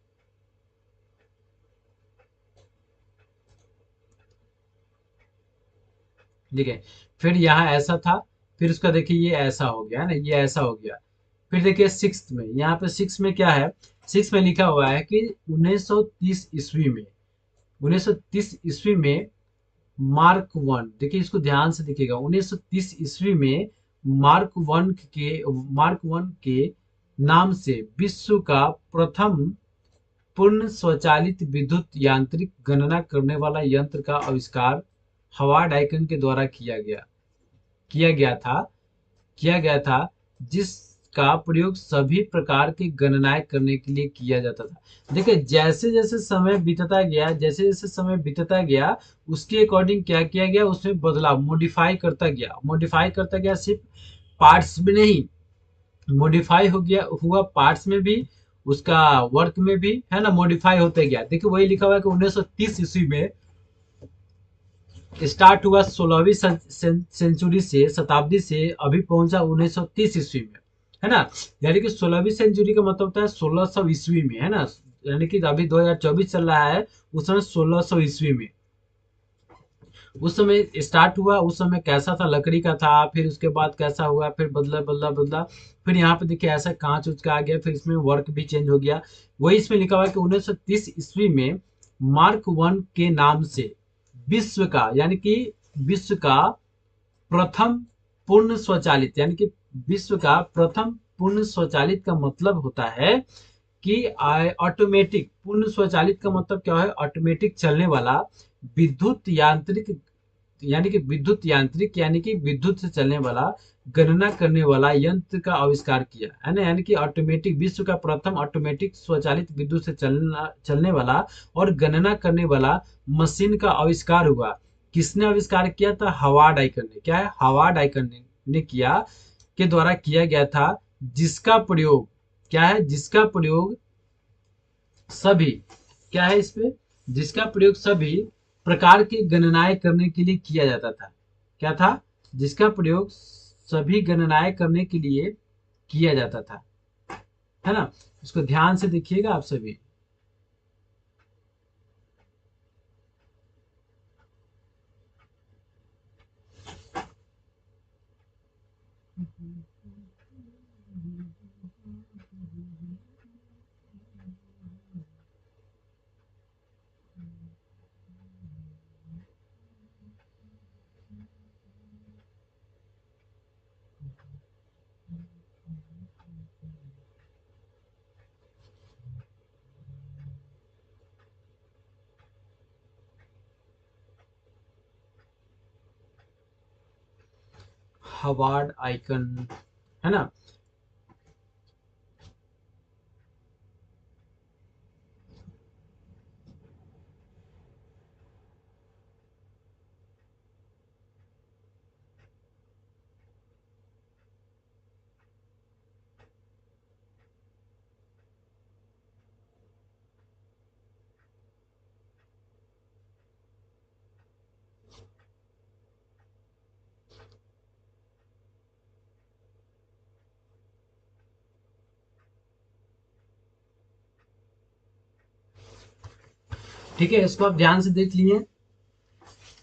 ठीक है, फिर यहाँ ऐसा था, फिर उसका देखिए ये ऐसा हो गया, है ना, ये ऐसा हो गया। फिर देखिए सिक्स में, यहाँ पे सिक्स में क्या है, सिक्स में लिखा हुआ है कि 1930 ईस्वी में, 1930 ईस्वी में मार्क वन, देखिए इसको ध्यान से देखिएगा, 1930 ईस्वी में मार्क वन के मार्क वन के नाम से विश्व का प्रथम पूर्ण स्वचालित विद्युत यांत्रिक गणना करने वाला यंत्र का आविष्कार हवार्ड आइकन के द्वारा किया गया था किया गया था, जिसका प्रयोग सभी प्रकार की गणनाएं करने के लिए किया जाता था। देखिए, जैसे जैसे समय बीतता गया, जैसे जैसे समय बीतता गया, उसके अकॉर्डिंग क्या किया गया, उसमें बदलाव, मॉडिफाई करता गया, सिर्फ पार्ट्स में नहीं, मॉडिफाई हो गया, हुआ पार्ट्स में भी, उसका वर्क में भी, है ना, मॉडिफाई होते गया। देखिए, वही लिखा हुआ है कि 1930 ईस्वी में स्टार्ट हुआ, 16वीं सेंचुरी से, शताब्दी से अभी पहुंचा 1930 ईस्वी में, है ना। यानी कि 16वीं सेंचुरी का मतलब होता है 1600 ईस्वी में, है ना, यानी कि अभी 2024 चल रहा है, उस समय 1600 ईस्वी में उस समय स्टार्ट हुआ। उस समय कैसा था, लकड़ी का था, फिर उसके बाद कैसा हुआ, फिर बदला बदला बदला, फिर यहाँ पे देखिए ऐसा कांच उच का आ गया, फिर इसमें वर्क भी चेंज हो गया। वही इसमें लिखा हुआ है कि 1930 ईस्वी में मार्क वन के नाम से विश्व का, यानी कि विश्व का प्रथम पूर्ण स्वचालित, यानी कि विश्व का प्रथम पूर्ण स्वचालित का मतलब होता है कि ऑटोमेटिक, पूर्ण स्वचालित का मतलब क्या है, ऑटोमेटिक चलने वाला विद्युत यांत्रिक, यानी कि विद्युत से चलने वाला गणना करने वाला यंत्र का आविष्कार किया, है ना। यानी कि ऑटोमेटिक, विश्व का प्रथम ऑटोमेटिक स्वचालित विद्युत से चलने वाला और गणना करने वाला मशीन का आविष्कार हुआ। किसने आविष्कार किया था, हवार्ड आइकन ने, क्या है, हवार्ड आइकन ने किया, के द्वारा किया गया था, जिसका प्रयोग, क्या है, जिसका प्रयोग सभी, क्या है इस पे, जिसका प्रयोग सभी प्रकार की गणनाएं करने के लिए किया जाता था। क्या था, जिसका प्रयोग सभी गणनाएं करने के लिए किया जाता था, है ना। इसको ध्यान से देखिएगा आप सभी। हवार्ड आइकन, है ना। ठीक है, इसको आप ध्यान से देख लिए,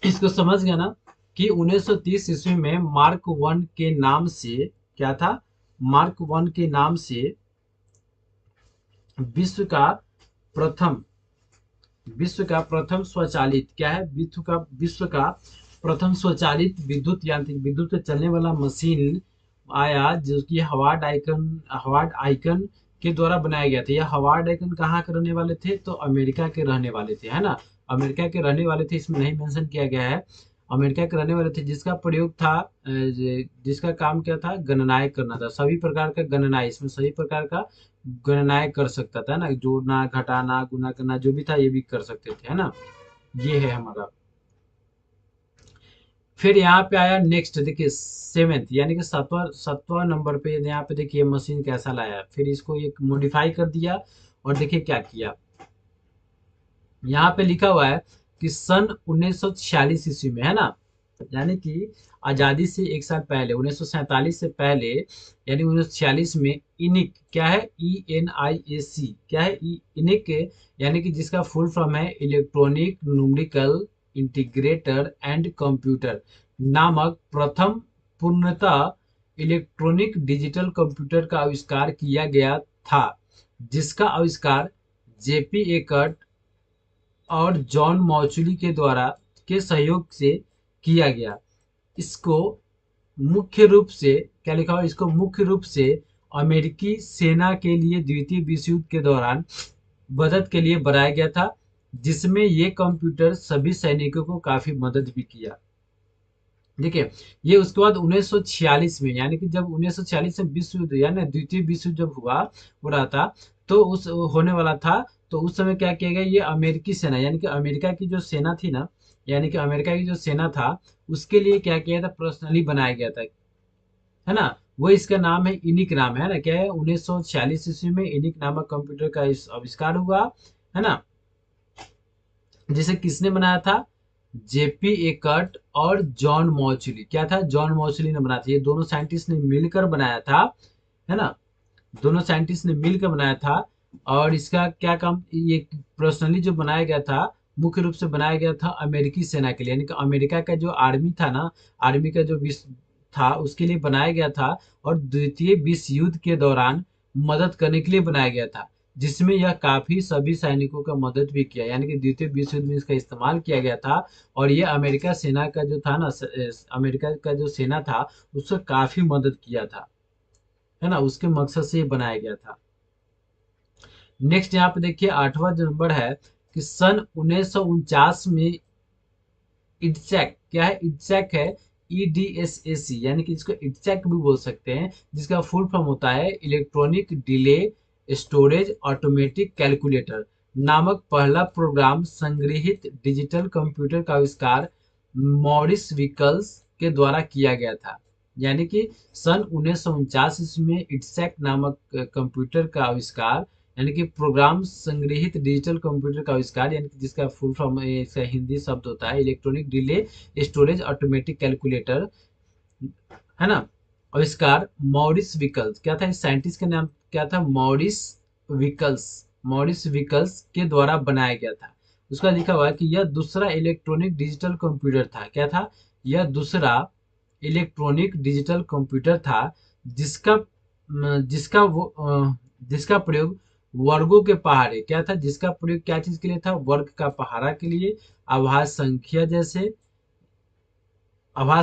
इसको समझ गया ना कि 1930 ईस्वी में मार्क वन के नाम से क्या था, मार्क वन के नाम से विश्व का प्रथम विश्व का प्रथम स्वचालित क्या है, विश्व का प्रथम स्वचालित विद्युत यांत्रिक विद्युत से चलने वाला मशीन आया, जो कि हवार्ड आइकन के द्वारा बनाया गया था। यह हवार्ड आइकन कहाँ के रहने वाले थे, तो अमेरिका के रहने वाले थे, है ना, अमेरिका के रहने वाले थे, इसमें नहीं मेंशन किया गया है, अमेरिका के रहने वाले थे, जिसका प्रयोग था जिसका काम क्या था, गणनाएं करना था, सभी प्रकार का गणनाएं, इसमें सभी प्रकार का गणनाएं कर सकता था ना, जोड़ना घटाना गुना करना जो भी था ये भी कर सकते थे, है ना, ये है हमारा। फिर यहाँ पे आया नेक्स्ट, देखिए सेवेंथ यानी कि सातवां सातवां नंबर पे यहाँ पे देखिए मशीन कैसा लाया, फिर इसको एक मॉडिफाई कर दिया और देखिए क्या किया, यहाँ पे लिखा हुआ है कि सन 1946 ईस्वी में, है ना, यानी कि आजादी से एक साल पहले 1947 से पहले, यानी 1946 में इनिक क्या है, ENIAC क्या है, इनिक, यानी कि जिसका फुल फॉर्म है electronic numerical integrator and computer नामक प्रथम पूर्णतः इलेक्ट्रॉनिक डिजिटल कंप्यूटर का आविष्कार किया गया था, जिसका आविष्कार जेपी एकर्ट और जॉन मॉचुली के द्वारा के सहयोग से किया गया। इसको मुख्य रूप से क्या लिखा हुआ, इसको मुख्य रूप से अमेरिकी सेना के लिए द्वितीय विश्व युद्ध के दौरान मदद के लिए बनाया गया था, जिसमें ये कंप्यूटर सभी सैनिकों को काफी मदद भी किया। देखिए, ये उसके बाद 1946 में, यानी कि जब 1946 में विश्व युद्ध यानी द्वितीय विश्व युद्ध जब हो रहा था, तो उस होने वाला था, तो उस समय क्या किया गया, ये अमेरिकी सेना यानी कि अमेरिका की जो सेना थी ना, यानी कि अमेरिका की जो सेना था उसके लिए क्या किया था, पर्सनली बनाया गया था, है ना, वो इसका नाम है इनिक, नाम है ना, क्या है, 1946 ईस्वी में इनिक नामक कंप्यूटर का इस आविष्कार हुआ, है ना, जिसे किसने बनाया था, जेपी एकर्ट और जॉन मॉचुली, क्या था, जॉन मॉचुली ने बनाया था, ये दोनों साइंटिस्ट ने मिलकर बनाया था, है ना, दोनों साइंटिस्ट ने मिलकर बनाया था। और इसका क्या काम, ये पर्सनली जो बनाया गया था, मुख्य रूप से बनाया गया था अमेरिकी सेना के लिए, यानी कि अमेरिका का जो आर्मी था ना, आर्मी का जो विश्व था उसके लिए बनाया गया था, और द्वितीय विश्व युद्ध के दौरान मदद करने के लिए बनाया गया था, जिसमें यह काफी सभी सैनिकों का मदद भी किया, यानी कि द्वितीय विश्व युद्ध में इसका इस्तेमाल किया गया था। और ये अमेरिका सेना का जो था ना, अमेरिका का जो सेना था उससे काफी मदद किया था, है ना, उसके मकसद से ये बनाया गया था। नेक्स्ट यहाँ पे देखिए आठवां जो नंबर है कि सन 1949 में इडसैक क्या है, इडसैक है, EDSAC, यानी कि इसको इडसैक भी बोल सकते हैं, जिसका फुल फॉर्म होता है electronic delay storage automatic calculator नामक पहला प्रोग्राम संग्रहित डिजिटल कंप्यूटर का आविष्कार मॉरिस विकल्स के द्वारा किया गया था। यानी कि सन 1949 ईस्वी में इडसैक नामक कंप्यूटर का आविष्कार, यानी कि प्रोग्राम संग्रहित डिजिटल कंप्यूटर का आविष्कार, यानी कि जिसका फुल फॉर्म इसका हिंदी शब्द होता है electronic delay storage automatic calculator, है ना, आविष्कार मॉरिस विकल्स, क्या था इस साइंटिस्ट का नाम, क्या था, मॉरिस विकल्स के द्वारा बनाया गया था। उसका लिखा हुआ है कि यह दूसरा इलेक्ट्रॉनिक डिजिटल कंप्यूटर था, क्या था, यह दूसरा इलेक्ट्रॉनिक डिजिटल कंप्यूटर था जिसका जिसका वो जिसका प्रयोग वर्गों के पहाड़े, क्या था, जिसका प्रयोग क्या चीज के लिए था, वर्ग का पहाड़ा के लिए, आभास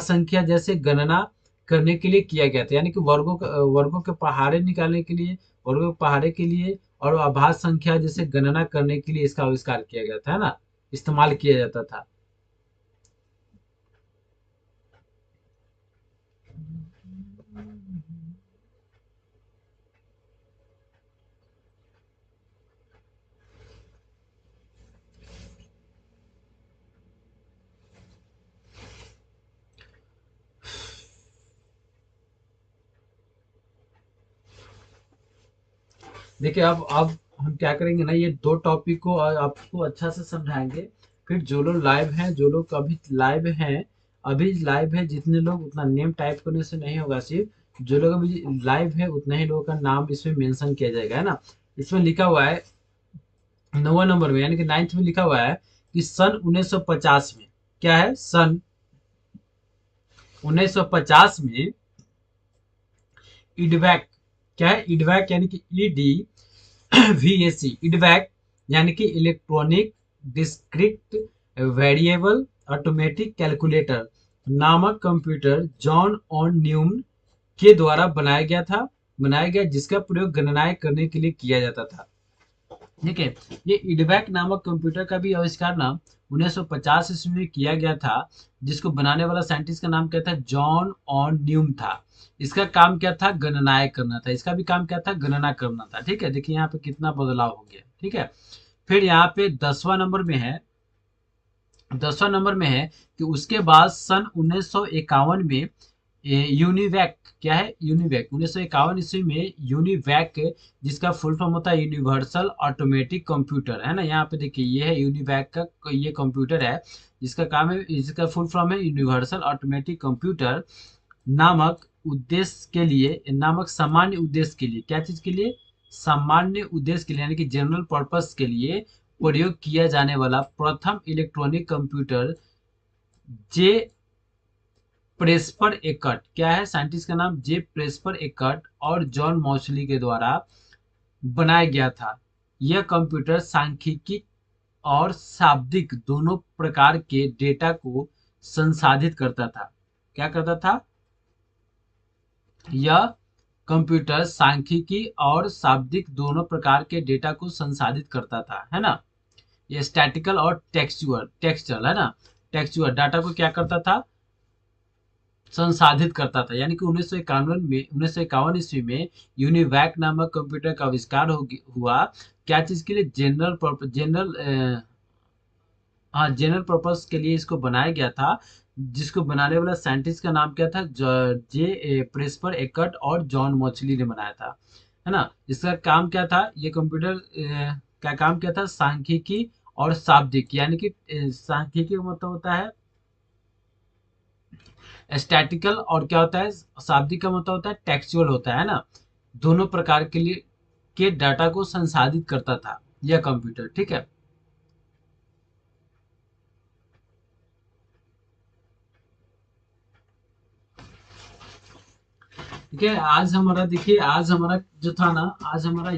संख्या जैसे गणना करने के लिए किया गया था, यानी कि वर्गों के पहाड़े निकालने के लिए, वर्गों के पहाड़े के लिए, और आभास संख्या जैसे गणना करने के लिए इसका आविष्कार किया गया था, है ना, इस्तेमाल किया जाता था। देखिए अब हम क्या करेंगे ना, ये दो टॉपिक को आपको अच्छा से समझाएंगे, फिर जो लोग लाइव हैं, जो लोग अभी लाइव है जितने लोग, उतना नेम टाइप करने से नहीं होगा, सिर्फ जो लोग अभी लाइव है उतना ही लोगों का नाम इसमें मेंशन किया जाएगा, है ना, इसमें लिखा हुआ है 9वां नंबर में यानी कि 9th में लिखा हुआ है कि सन 1950 में, क्या है, सन 1950 में इडवैक, क्या है, इडवैक यानी कि EDVAC, इडवैक यानी कि electronic discrete variable automatic calculator नामक कंप्यूटर जॉन ऑन न्यूमन के द्वारा बनाया गया जिसका प्रयोग गणनाएं करने के लिए किया जाता था। ठीक है, ये इडवैक नामक कंप्यूटर का भी आविष्कार ना 1950 ईस्वी में किया गया था, जिसको बनाने वाला साइंटिस्ट का नाम क्या था, जॉन ऑन न्यूम था। इसका काम क्या था, गणनाएं करना था, इसका भी काम क्या था, गणना करना था। ठीक है, देखिए यहाँ पे कितना बदलाव हो गया। ठीक है, फिर यहाँ पे 10वां नंबर में है कि उसके बाद सन 1951 में यूनिवैक, क्या है, यूनिवैक 1951 ईस्वी में यूनिवैक, जिसका फुल फॉर्म होता है यूनिवर्सल ऑटोमेटिक कंप्यूटर, है ना। यहाँ पे देखिए ये है यूनिवैक का ये कंप्यूटर है, जिसका काम है, इसका फुल फॉर्म है यूनिवर्सल ऑटोमेटिक कंप्यूटर, नामक उद्देश्य के लिए, नामक सामान्य उद्देश्य के लिए, क्या चीज के लिए, सामान्य उद्देश्य के लिए यानी कि जनरल पर्पस के लिए प्रयोग किया जाने वाला प्रथम इलेक्ट्रॉनिक कंप्यूटर जे प्रेस्पर एकट, क्या है, साइंटिस्ट का नाम जे प्रेस्पर एकट और जॉन मौसली के द्वारा बनाया गया था। यह कंप्यूटर सांख्यिकी और शाब्दिक दोनों प्रकार के डेटा को संसाधित करता था। क्या करता था, यह कंप्यूटर सांख्यिकी और शाब्दिक दोनों प्रकार के डेटा को संसाधित करता था, है ना। ये स्टैटिकल और टेक्सचुअल है ना, टेक्सचुअल डाटा को क्या करता था, संसाधित करता था। यानी कि 1951 ईस्वी में यूनिवैक नामक कंप्यूटर का आविष्कार हुआ, क्या चीज के लिए, जनरल पर्पस के लिए इसको बनाया गया था, जिसको बनाने वाला साइंटिस्ट का नाम क्या था, जे प्रेस्पर एकट और जॉन मॉचली ने बनाया था, है ना। इसका काम क्या था, ये कंप्यूटर का काम क्या था, सांख्यिकी और शाब्दिक, यानी कि सांख्यिकी का मतलब होता है स्टैटिकल, और क्या होता है, शाब्दिक का मतलब होता है टेक्सचुअल होता है ना। दोनों प्रकार के लिए के डाटा को संसाधित करता था यह कंप्यूटर। ठीक है, ठीक है। आज हमारा देखिए, आज हमारा जो था ना, आज हमारा